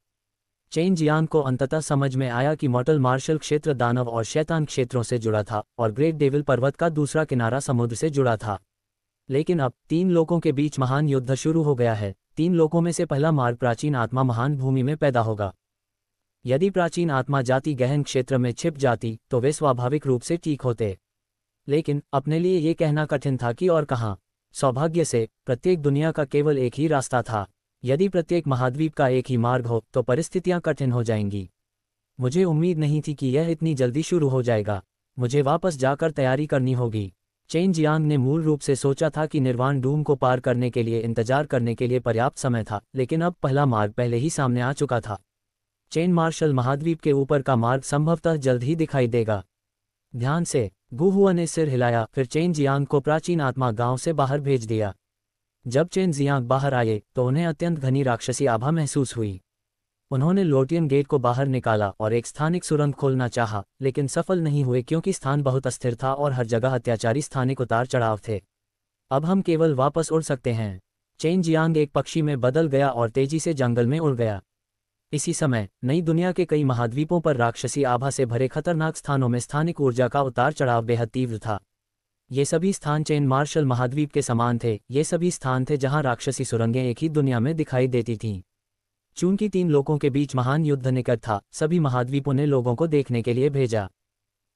चेन जियांग को अंततः समझ में आया कि मॉर्टल मार्शल क्षेत्र दानव और शैतान क्षेत्रों से जुड़ा था और ग्रेट डेविल पर्वत का दूसरा किनारा समुद्र से जुड़ा था। लेकिन अब 3 लोगों के बीच महान युद्ध शुरू हो गया है। 3 लोगों में से पहला मार्ग प्राचीन आत्मा महान भूमि में पैदा होगा। यदि प्राचीन आत्मा जाति गहन क्षेत्र में छिप जाती तो वे स्वाभाविक रूप से ठीक होते। लेकिन अपने लिए ये कहना कठिन था कि और कहाँ। सौभाग्य से प्रत्येक दुनिया का केवल एक ही रास्ता था। यदि प्रत्येक महाद्वीप का एक ही मार्ग हो तो परिस्थितियां कठिन हो जाएंगी। मुझे उम्मीद नहीं थी कि यह इतनी जल्दी शुरू हो जाएगा। मुझे वापस जाकर तैयारी करनी होगी। चेन जियांग ने मूल रूप से सोचा था कि निर्वाण डूम को पार करने के लिए इंतजार करने के लिए पर्याप्त समय था, लेकिन अब पहला मार्ग पहले ही सामने आ चुका था। चेन मार्शल महाद्वीप के ऊपर का मार्ग संभवतः जल्द ही दिखाई देगा। ध्यान से। गुहुआ ने सिर हिलाया, फिर चेन जियांग को प्राचीन आत्मा गांव से बाहर भेज दिया। जब चेन जियांग बाहर आए तो उन्हें अत्यंत घनी राक्षसी आभा महसूस हुई। उन्होंने लोटियन गेट को बाहर निकाला और एक स्थानिक सुरंग खोलना चाहा, लेकिन सफल नहीं हुए क्योंकि स्थान बहुत अस्थिर था और हर जगह अत्याचारी स्थानिक उतार चढ़ाव थे। अब हम केवल वापस उड़ सकते हैं। चेन जियांग एक पक्षी में बदल गया और तेजी से जंगल में उड़ गया। इसी समय नई दुनिया के कई महाद्वीपों पर राक्षसी आभा से भरे खतरनाक स्थानों में स्थानिक ऊर्जा का उतार चढ़ाव बेहद तीव्र था। ये सभी स्थान चेन मार्शल महाद्वीप के समान थे। ये सभी स्थान थे जहां राक्षसी सुरंगें एक ही दुनिया में दिखाई देती थीं। चूंकि तीन लोगों के बीच महान युद्ध निकट था, सभी महाद्वीपों ने लोगों को देखने के लिए भेजा।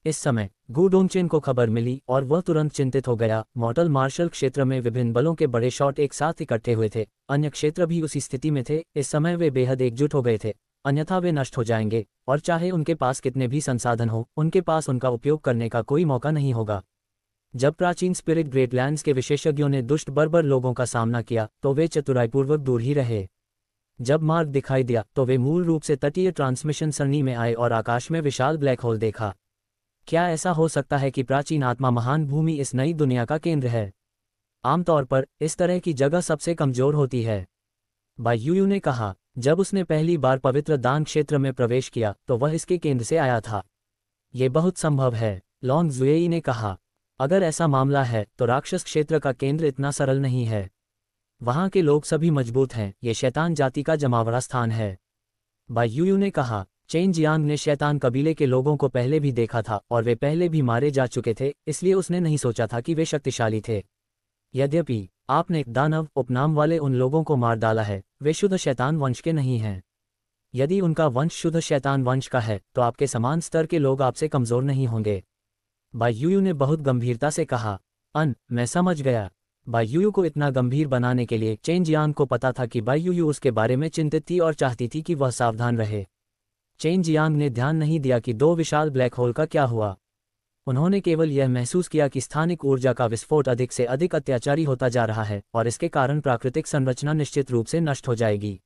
इस समय गु डोंगचेन को खबर मिली और वह तुरंत चिंतित हो गया। मॉर्टल मार्शल क्षेत्र में विभिन्न बलों के बड़े शॉट एक साथ इकट्ठे हुए थे। अन्य क्षेत्र भी उसी स्थिति में थे। इस समय वे बेहद एकजुट हो गए थे, अन्यथा वे नष्ट हो जाएंगे, और चाहे उनके पास कितने भी संसाधन हो, उनके पास उनका उपयोग करने का कोई मौका नहीं होगा। जब प्राचीन स्पिरिट ग्रेटलैंड्स के विशेषज्ञों ने दुष्ट बर्बर लोगों का सामना किया तो वे चतुराईपूर्वक दूर ही रहे। जब मार्ग दिखाई दिया तो वे मूल रूप से तटीय ट्रांसमिशन सरणी में आए और आकाश में विशाल ब्लैक होल देखा। क्या ऐसा हो सकता है कि प्राचीन आत्मा महान भूमि इस नई दुनिया का केंद्र है? आमतौर पर इस तरह की जगह सबसे कमजोर होती है, बाई यूयू ने कहा। जब उसने पहली बार पवित्र दान क्षेत्र में प्रवेश किया तो वह इसके केंद्र से आया था। ये बहुत संभव है, लॉन्ग जुएई ने कहा। अगर ऐसा मामला है तो राक्षस क्षेत्र का केंद्र इतना सरल नहीं है। वहां के लोग सभी मजबूत हैं, ये शैतान जाति का जमावड़ा स्थान है, बाई यूयू ने कहा। चेन जियांग ने शैतान कबीले के लोगों को पहले भी देखा था और वे पहले भी मारे जा चुके थे, इसलिए उसने नहीं सोचा था कि वे शक्तिशाली थे। यद्यपि आपने दानव उपनाम वाले उन लोगों को मार डाला है, वे शुद्ध शैतान वंश के नहीं हैं। यदि उनका वंश शुद्ध शैतान वंश का है तो आपके समान स्तर के लोग आपसे कमजोर नहीं होंगे, बाई यूयू ने बहुत गंभीरता से कहा। मैं समझ गया। बाई यूयू को इतना गंभीर बनाने के लिए चेन जियांग को पता था कि बाई यूयू उसके बारे में चिंतित थी और चाहती थी कि वह सावधान रहे। चेन जियांग ने ध्यान नहीं दिया कि दो विशाल ब्लैक होल का क्या हुआ। उन्होंने केवल यह महसूस किया कि स्थानिक ऊर्जा का विस्फोट अधिक से अधिक अत्याचारी होता जा रहा है और इसके कारण प्राकृतिक संरचना निश्चित रूप से नष्ट हो जाएगी।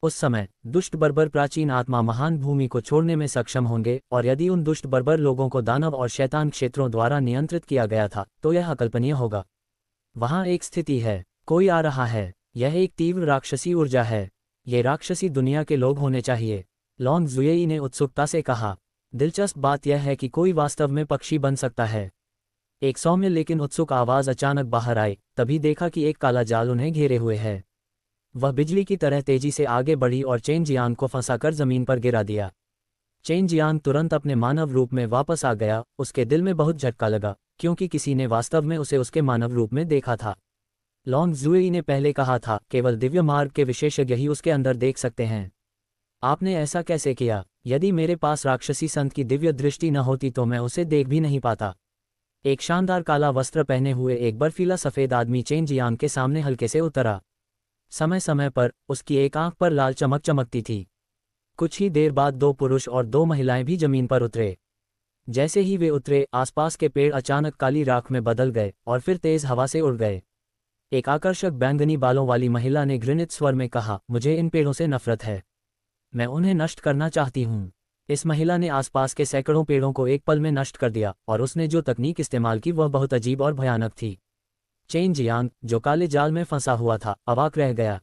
उस समय दुष्ट बर्बर प्राचीन आत्मा महान भूमि को छोड़ने में सक्षम होंगे, और यदि उन दुष्ट बर्बर लोगों को दानव और शैतान क्षेत्रों द्वारा नियंत्रित किया गया था तो यह अकल्पनीय होगा। वहां एक स्थिति है, कोई आ रहा है, यह एक तीव्र राक्षसी ऊर्जा है, ये राक्षसी दुनिया के लोग होने चाहिए, लॉन्ग जुएई ने उत्सुकता से कहा। दिलचस्प बात यह है कि कोई वास्तव में पक्षी बन सकता है। एक सौम्य लेकिन उत्सुक आवाज अचानक बाहर आई, तभी देखा कि एक काला जाल उन्हें घेरे हुए है। वह बिजली की तरह तेजी से आगे बढ़ी और चेन जियांग को फंसाकर जमीन पर गिरा दिया। चेन जियांग तुरंत अपने मानव रूप में वापस आ गया। उसके दिल में बहुत झटका लगा क्योंकि किसी ने वास्तव में उसे उसके मानव रूप में देखा था। लॉन्ग जुएई ने पहले कहा था, केवल दिव्य मार्ग के विशेषज्ञ ही उसके अंदर देख सकते हैं। आपने ऐसा कैसे किया? यदि मेरे पास राक्षसी संत की दिव्य दृष्टि न होती तो मैं उसे देख भी नहीं पाता। एक शानदार काला वस्त्र पहने हुए एक बर्फीला सफेद आदमी चेन जियांग के सामने हल्के से उतरा। समय समय पर उसकी एक आंख पर लाल चमक चमकती थी। कुछ ही देर बाद दो पुरुष और दो महिलाएं भी जमीन पर उतरे। जैसे ही वे उतरे, आसपास के पेड़ अचानक काली राख में बदल गए और फिर तेज हवा से उड़ गए। एक आकर्षक बैंगनी बालों वाली महिला ने घृणित स्वर में कहा, मुझे इन पेड़ों से नफरत है, मैं उन्हें नष्ट करना चाहती हूँ। इस महिला ने आसपास के सैकड़ों पेड़ों को एक पल में नष्ट कर दिया और उसने जो तकनीक इस्तेमाल की वह बहुत अजीब और भयानक थी। चेन जियांग, जो काले जाल में फंसा हुआ था, अवाक रह गया।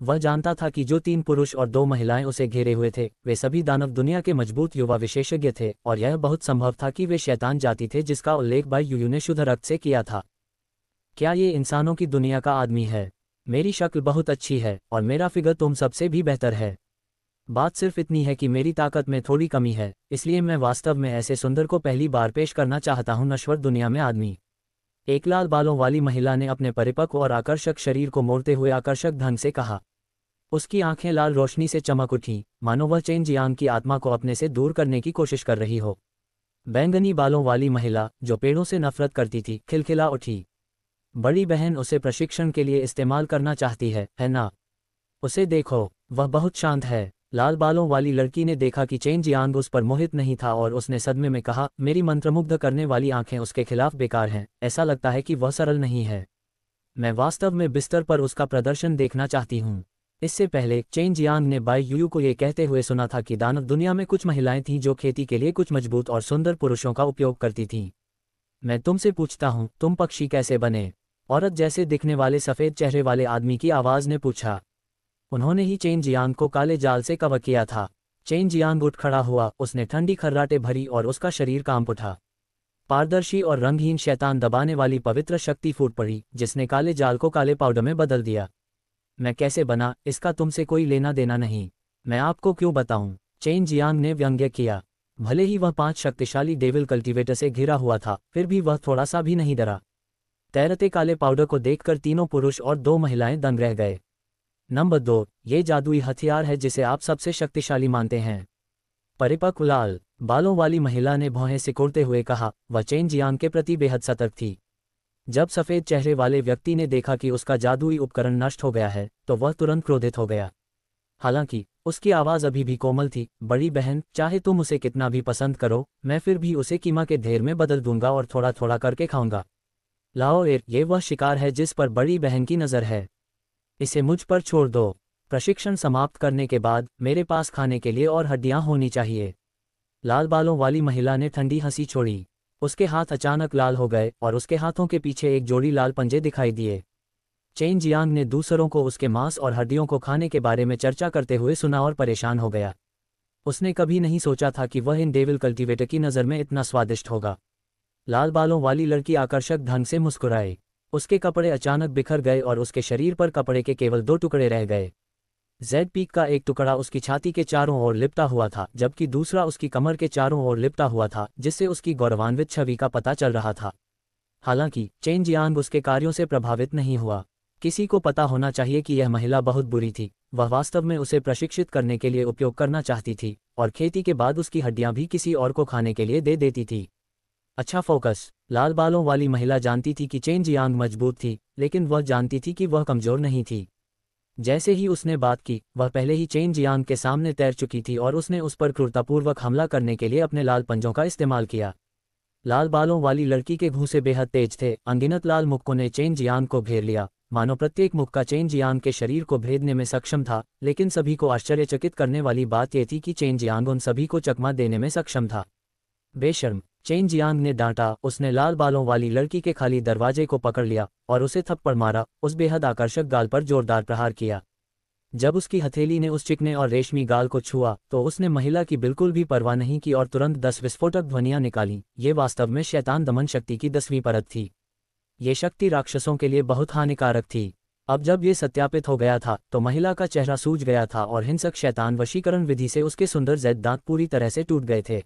वह जानता था कि जो तीन पुरुष और दो महिलाएं उसे घेरे हुए थे वे सभी दानव दुनिया के मजबूत युवा विशेषज्ञ थे, और यह बहुत संभव था कि वे शैतान जाति थे जिसका उल्लेख बाई यूयू ने शुद्ध रक्त से किया था। क्या ये इंसानों की दुनिया का आदमी है? मेरी शक्ल बहुत अच्छी है और मेरा फिगर तुम सबसे भी बेहतर है। बात सिर्फ इतनी है कि मेरी ताकत में थोड़ी कमी है, इसलिए मैं वास्तव में ऐसे सुंदर को पहली बार पेश करना चाहता हूँ, नश्वर दुनिया में आदमी। एक लाल बालों वाली महिला ने अपने परिपक्व और आकर्षक शरीर को मोड़ते हुए आकर्षक ढंग से कहा। उसकी आंखें लाल रोशनी से चमक उठीं, मानो वह चेन जियांग की आत्मा को अपने से दूर करने की कोशिश कर रही हो। बैंगनी बालों वाली महिला, जो पेड़ों से नफरत करती थी, खिलखिला उठी। बड़ी बहन उसे प्रशिक्षण के लिए इस्तेमाल करना चाहती है ना? उसे देखो, वह बहुत शांत है। लाल बालों वाली लड़की ने देखा कि चेन जियांग उस पर मोहित नहीं था और उसने सदमे में कहा, मेरी मंत्रमुग्ध करने वाली आंखें उसके खिलाफ बेकार हैं, ऐसा लगता है कि वह सरल नहीं है। मैं वास्तव में बिस्तर पर उसका प्रदर्शन देखना चाहती हूँ। इससे पहले चेन जियांग ने बाई यूयू को ये कहते हुए सुना था कि दानव दुनिया में कुछ महिलाएं थीं जो खेती के लिए कुछ मजबूत और सुंदर पुरुषों का उपयोग करती थीं। मैं तुमसे पूछता हूँ, तुम पक्षी कैसे बने? औरत जैसे दिखने वाले सफ़ेद चेहरे वाले आदमी की आवाज़ ने पूछा। उन्होंने ही चेन जियांग को काले जाल से कवर किया था। चेन जियांग उठ खड़ा हुआ, उसने ठंडी खर्राटे भरी और उसका शरीर कांप उठा। पारदर्शी और रंगहीन शैतान दबाने वाली पवित्र शक्ति फूट पड़ी, जिसने काले जाल को काले पाउडर में बदल दिया। मैं कैसे बना, इसका तुमसे कोई लेना देना नहीं। मैं आपको क्यों बताऊं? चेन जियांग ने व्यंग्य किया। भले ही वह 5 शक्तिशाली डेविल कल्टीवेटर से घिरा हुआ था, फिर भी वह थोड़ा सा भी नहीं डरा। तैरते काले पाउडर को देखकर तीनों पुरुष और 2 महिलाएं दंग रह गए। नंबर 2, ये जादुई हथियार है जिसे आप सबसे शक्तिशाली मानते हैं। परिपक्व लाल बालों वाली महिला ने भौहें सिकोड़ते हुए कहा। वह चेन जियांग के प्रति बेहद सतर्क थी। जब सफ़ेद चेहरे वाले व्यक्ति ने देखा कि उसका जादुई उपकरण नष्ट हो गया है, तो वह तुरंत क्रोधित हो गया। हालांकि उसकी आवाज़ अभी भी कोमल थी। बड़ी बहन, चाहे तुम उसे कितना भी पसंद करो, मैं फिर भी उसे कीमा के ढेर में बदल दूंगा और थोड़ा थोड़ा करके खाऊंगा। लाओ ये वह शिकार है जिस पर बड़ी बहन की नज़र है। इसे मुझ पर छोड़ दो। प्रशिक्षण समाप्त करने के बाद मेरे पास खाने के लिए और हड्डियां होनी चाहिए। लाल बालों वाली महिला ने ठंडी हंसी छोड़ी। उसके हाथ अचानक लाल हो गए और उसके हाथों के पीछे एक जोड़ी लाल पंजे दिखाई दिए। चेन जियांग ने दूसरों को उसके मांस और हड्डियों को खाने के बारे में चर्चा करते हुए सुना और परेशान हो गया। उसने कभी नहीं सोचा था कि वह इन डेविल कल्टीवेटर की नज़र में इतना स्वादिष्ट होगा। लाल बालों वाली लड़की आकर्षक ढंग से मुस्कुराई। उसके कपड़े अचानक बिखर गए और उसके शरीर पर कपड़े के केवल 2 टुकड़े रह गए। जेड पीक का एक टुकड़ा उसकी छाती के चारों ओर लिपटा हुआ था, जबकि दूसरा उसकी कमर के चारों ओर लिपटा हुआ था, जिससे उसकी गौरवान्वित छवि का पता चल रहा था। हालांकि चेन जियांग उसके कार्यों से प्रभावित नहीं हुआ। किसी को पता होना चाहिए कि यह महिला बहुत बुरी थी। वह वास्तव में उसे प्रशिक्षित करने के लिए उपयोग करना चाहती थी और खेती के बाद उसकी हड्डियां भी किसी और को खाने के लिए दे देती थी। अच्छा फोकस। लाल बालों वाली महिला जानती थी कि चेन जियांग मजबूत थी, लेकिन वह जानती थी कि वह कमजोर नहीं थी। जैसे ही उसने बात की, वह पहले ही चेन जियांग के सामने तैर चुकी थी और उसने उस पर क्रूरतापूर्वक हमला करने के लिए अपने लाल पंजों का इस्तेमाल किया। लाल बालों वाली लड़की के घूंसे बेहद तेज थे। अनगिनत लाल मुक्कों ने चेन जियांग को घेर लिया, मानो प्रत्येक मुक्का चेन जियांग के शरीर को भेदने में सक्षम था। लेकिन सभी को आश्चर्यचकित करने वाली बात यह थी कि चेन जियांग उन सभी को चकमा देने में सक्षम था। बेशर्म, चेन जियांग ने डांटा। उसने लाल बालों वाली लड़की के खाली दरवाजे को पकड़ लिया और उसे थप्पड़ मारा, उस बेहद आकर्षक गाल पर जोरदार प्रहार किया। जब उसकी हथेली ने उस चिकने और रेशमी गाल को छुआ, तो उसने महिला की बिल्कुल भी परवाह नहीं की और तुरंत 10 विस्फोटक ध्वनियां निकालीं। ये वास्तव में शैतान दमन शक्ति की 10वीं परत थी। ये शक्ति राक्षसों के लिए बहुत हानिकारक थी। अब जब ये सत्यापित हो गया था, तो महिला का चेहरा सूज गया था और हिंसक शैतान वशीकरण विधि से उसके सुंदर जेड दांत पूरी तरह से टूट गए थे।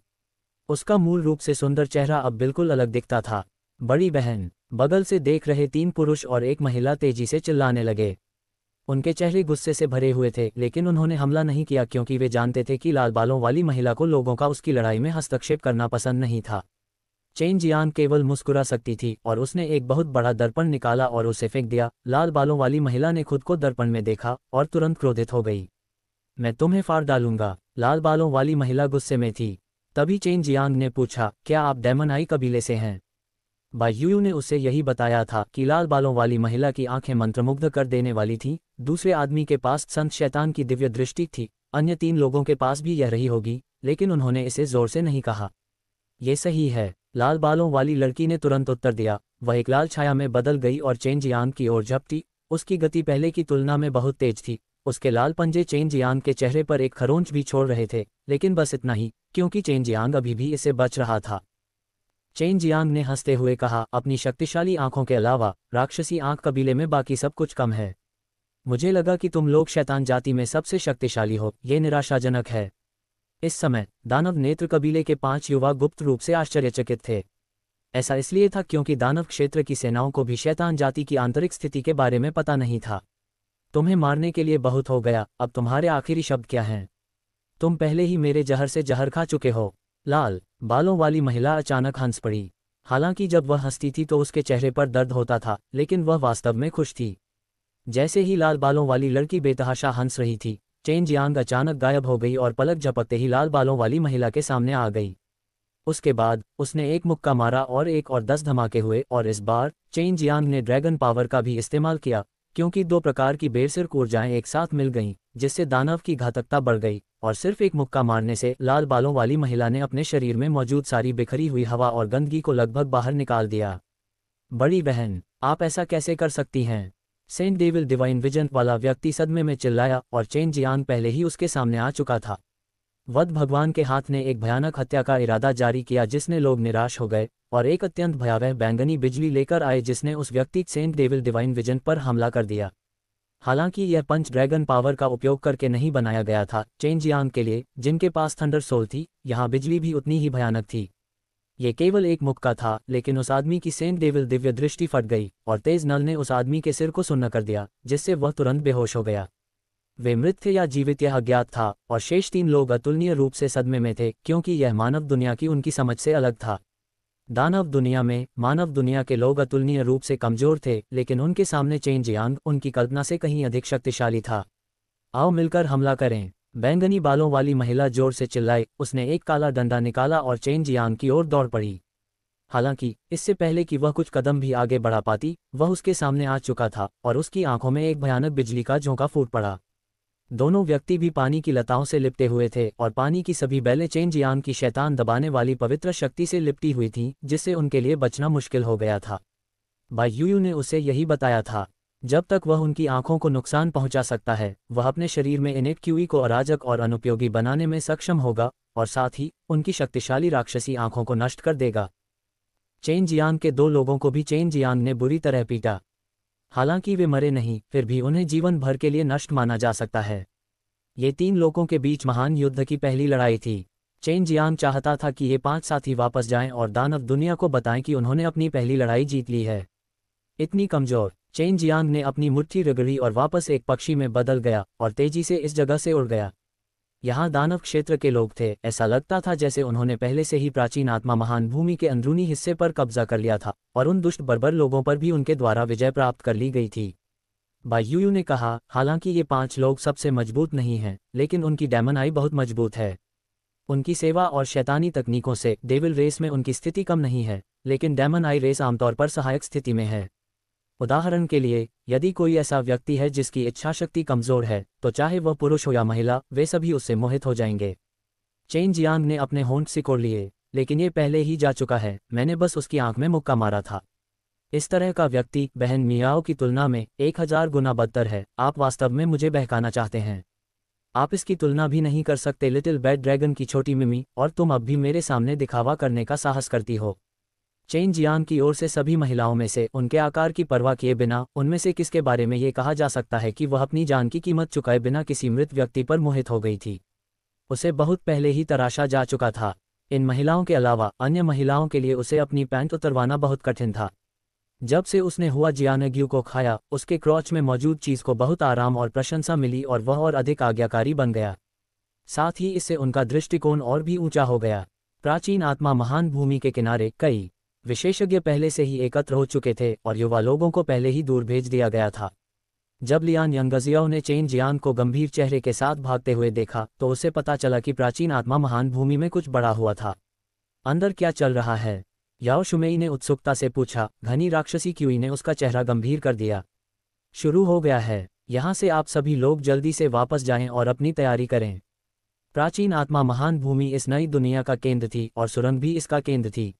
उसका मूल रूप से सुंदर चेहरा अब बिल्कुल अलग दिखता था। बड़ी बहन। बगल से देख रहे 3 पुरुष और एक महिला तेजी से चिल्लाने लगे। उनके चेहरे गुस्से से भरे हुए थे, लेकिन उन्होंने हमला नहीं किया क्योंकि वे जानते थे कि लाल बालों वाली महिला को लोगों का उसकी लड़ाई में हस्तक्षेप करना पसंद नहीं था। चेन जियांग केवल मुस्कुरा सकती थी और उसने एक बहुत बड़ा दर्पण निकाला और उसे फेंक दिया। लाल बालों वाली महिला ने खुद को दर्पण में देखा और तुरंत क्रोधित हो गई। मैं तुम्हें फाड़ डालूंगा। लाल बालों वाली महिला गुस्से में थी। तभी चेन जियांग ने पूछा, क्या आप डेमन आई कबीले से हैं? बाई यूयू ने उसे यही बताया था कि लाल बालों वाली महिला की आंखें मंत्रमुग्ध कर देने वाली थीं। दूसरे आदमी के पास संत शैतान की दिव्य दृष्टि थी। अन्य 3 लोगों के पास भी यह रही होगी, लेकिन उन्होंने इसे जोर से नहीं कहा। ये सही है, लाल बालों वाली लड़की ने तुरंत उत्तर दिया। वह एक लाल छाया में बदल गई और चेन जियांग की ओर झपटी। उसकी गति पहले की तुलना में बहुत तेज थी। उसके लाल पंजे चेन जियांग के चेहरे पर एक खरोंच भी छोड़ रहे थे, लेकिन बस इतना ही, क्योंकि चेन जियांग अभी भी इसे बच रहा था। चेन जियांग ने हंसते हुए कहा, अपनी शक्तिशाली आंखों के अलावा राक्षसी आंख कबीले में बाकी सब कुछ कम है। मुझे लगा कि तुम लोग शैतान जाति में सबसे शक्तिशाली हो। ये निराशाजनक है। इस समय दानव नेत्र कबीले के 5 युवा गुप्त रूप से आश्चर्यचकित थे। ऐसा इसलिए था क्योंकि दानव क्षेत्र की सेनाओं को भी शैतान जाति की आंतरिक स्थिति के बारे में पता नहीं था। तुम्हें मारने के लिए बहुत हो गया, अब तुम्हारे आखिरी शब्द क्या हैं? तुम पहले ही मेरे जहर से जहर खा चुके हो। लाल बालों वाली महिला अचानक हंस पड़ी। हालांकि जब वह हंसती थी तो उसके चेहरे पर दर्द होता था, लेकिन वह वास्तव में खुश थी। जैसे ही लाल बालों वाली लड़की बेतहाशा हंस रही थी, चेन जियांग अचानक गायब हो गई और पलक झपकते ही लाल बालों वाली महिला के सामने आ गई। उसके बाद उसने एक मुक्का मारा और एक और 10 धमाके हुए, और इस बार चेन जियांग ने ड्रैगन पावर का भी इस्तेमाल किया, क्योंकि 2 प्रकार की बेरसिर ऊर्जाएं एक साथ मिल गईं, जिससे दानव की घातकता बढ़ गई। और सिर्फ एक मुक्का मारने से लाल बालों वाली महिला ने अपने शरीर में मौजूद सारी बिखरी हुई हवा और गंदगी को लगभग बाहर निकाल दिया। बड़ी बहन, आप ऐसा कैसे कर सकती हैं? सेंट डेविल डिवाइन विजन वाला व्यक्ति सदमे में चिल्लाया और चेन जियांग पहले ही उसके सामने आ चुका था। वध भगवान के हाथ ने एक भयानक हत्या का इरादा जारी किया जिसने लोग निराश हो गए और एक अत्यंत भयावह बैंगनी बिजली लेकर आए जिसने उस व्यक्ति सेंट डेविल डिवाइन विजन पर हमला कर दिया। हालांकि यह पंच ड्रैगन पावर का उपयोग करके नहीं बनाया गया था चेन जियांग के लिए, जिनके पास थंडर सोल थी, यहाँ बिजली भी उतनी ही भयानक थी। ये केवल एक मुक्का था, लेकिन उस आदमी की सेंट डेविल दिव्य दृष्टि फट गई और तेज नल ने उस आदमी के सिर को सुन्न कर दिया, जिससे वह तुरंत बेहोश हो गया। वे मृत थे या जीवित यह अज्ञात था, और शेष 3 लोग अतुलनीय रूप से सदमे में थे क्योंकि यह मानव दुनिया की उनकी समझ से अलग था। दानव दुनिया में मानव दुनिया के लोग अतुलनीय रूप से कमजोर थे, लेकिन उनके सामने चेन जियांग उनकी कल्पना से कहीं अधिक शक्तिशाली था। आओ मिलकर हमला करें, बैंगनी बालों वाली महिला जोर से चिल्लाई। उसने एक काला डंडा निकाला और चेन जियांग की ओर दौड़ पड़ी। हालांकि इससे पहले कि वह कुछ कदम भी आगे बढ़ा पाती, वह उसके सामने आ चुका था और उसकी आंखों में एक भयानक बिजली का झोंका फूट पड़ा। दोनों व्यक्ति भी पानी की लताओं से लिपटे हुए थे और पानी की सभी बैलें चेन जियांग की शैतान दबाने वाली पवित्र शक्ति से लिपटी हुई थीं, जिससे उनके लिए बचना मुश्किल हो गया था। बाई यूयू ने उसे यही बताया था, जब तक वह उनकी आंखों को नुकसान पहुंचा सकता है, वह अपने शरीर में इनेट क्यूई को अराजक और अनुपयोगी बनाने में सक्षम होगा और साथ ही उनकी शक्तिशाली राक्षसी आंखों को नष्ट कर देगा। चेन जियांग के 2 लोगों को भी चेन जियांग ने बुरी तरह पीटा। हालांकि वे मरे नहीं, फिर भी उन्हें जीवन भर के लिए नष्ट माना जा सकता है। ये 3 लोगों के बीच महान युद्ध की पहली लड़ाई थी। चेन जियांग चाहता था कि ये 5 साथी वापस जाएं और दानव दुनिया को बताएं कि उन्होंने अपनी पहली लड़ाई जीत ली है। इतनी कमजोर चेन जियांग ने अपनी मुट्ठी रगड़ी और वापस एक पक्षी में बदल गया और तेजी से इस जगह से उड़ गया। यहाँ दानव क्षेत्र के लोग थे, ऐसा लगता था जैसे उन्होंने पहले से ही प्राचीन आत्मा महान भूमि के अंदरूनी हिस्से पर कब्जा कर लिया था और उन दुष्ट बर्बर लोगों पर भी उनके द्वारा विजय प्राप्त कर ली गई थी। बाई यूयू ने कहा, हालांकि ये 5 लोग सबसे मजबूत नहीं हैं, लेकिन उनकी डेमन आई बहुत मजबूत है। उनकी सेवा और शैतानी तकनीकों से डेविल रेस में उनकी स्थिति कम नहीं है, लेकिन डेमन आई रेस आमतौर पर सहायक स्थिति में है। उदाहरण के लिए, यदि कोई ऐसा व्यक्ति है जिसकी इच्छाशक्ति कमजोर है, तो चाहे वह पुरुष हो या महिला, वे सभी उससे मोहित हो जाएंगे। चेन जियांग ने अपने होंठ सिकोड़ लिए, लेकिन ये पहले ही जा चुका है, मैंने बस उसकी आंख में मुक्का मारा था। इस तरह का व्यक्ति बहन मियाओ की तुलना में 1000 गुना बदतर है। आप वास्तव में मुझे बहकाना चाहते हैं। आप इसकी तुलना भी नहीं कर सकते लिटिल बैड ड्रैगन की छोटी मिमी, और तुम अब भी मेरे सामने दिखावा करने का साहस करती हो। चेन जियांग की ओर से सभी महिलाओं में से उनके आकार की परवाह किए बिना उनमें से किसके बारे में ये कहा जा सकता है कि वह अपनी जान की कीमत चुकाए बिना किसी मृत व्यक्ति पर मोहित हो गई थी। उसे बहुत पहले ही तराशा जा चुका था। इन महिलाओं के अलावा अन्य महिलाओं के लिए उसे अपनी पैंट उतरवाना बहुत कठिन था। जब से उसने हुआ जियानग्यू को खाया, उसके क्रॉच में मौजूद चीज को बहुत आराम और प्रशंसा मिली और वह और अधिक आज्ञाकारी बन गया। साथ ही इससे उनका दृष्टिकोण और भी ऊंचा हो गया। प्राचीन आत्मा महान भूमि के किनारे कई विशेषज्ञ पहले से ही एकत्र हो चुके थे और युवा लोगों को पहले ही दूर भेज दिया गया था। जब लियान यंगजियाओ ने चेन जियांग को गंभीर चेहरे के साथ भागते हुए देखा, तो उसे पता चला कि प्राचीन आत्मा महान भूमि में कुछ बड़ा हुआ था। अंदर क्या चल रहा है? याओ शुमेई ने उत्सुकता से पूछा। घनी राक्षसी क्यूई ने उसका चेहरा गंभीर कर दिया। शुरू हो गया है। यहाँ से आप सभी लोग जल्दी से वापस जाएं और अपनी तैयारी करें। प्राचीन आत्मा महान भूमि इस नई दुनिया का केंद्र थी और सुरंग भी इसका केंद्र थी।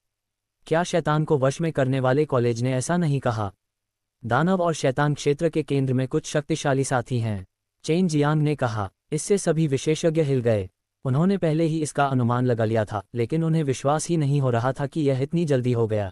क्या शैतान को वश में करने वाले कॉलेज ने ऐसा नहीं कहा? दानव और शैतान क्षेत्र के केंद्र में कुछ शक्तिशाली साथी हैं, चेन जियांग ने कहा। इससे सभी विशेषज्ञ हिल गए। उन्होंने पहले ही इसका अनुमान लगा लिया था, लेकिन उन्हें विश्वास ही नहीं हो रहा था कि यह इतनी जल्दी हो गया।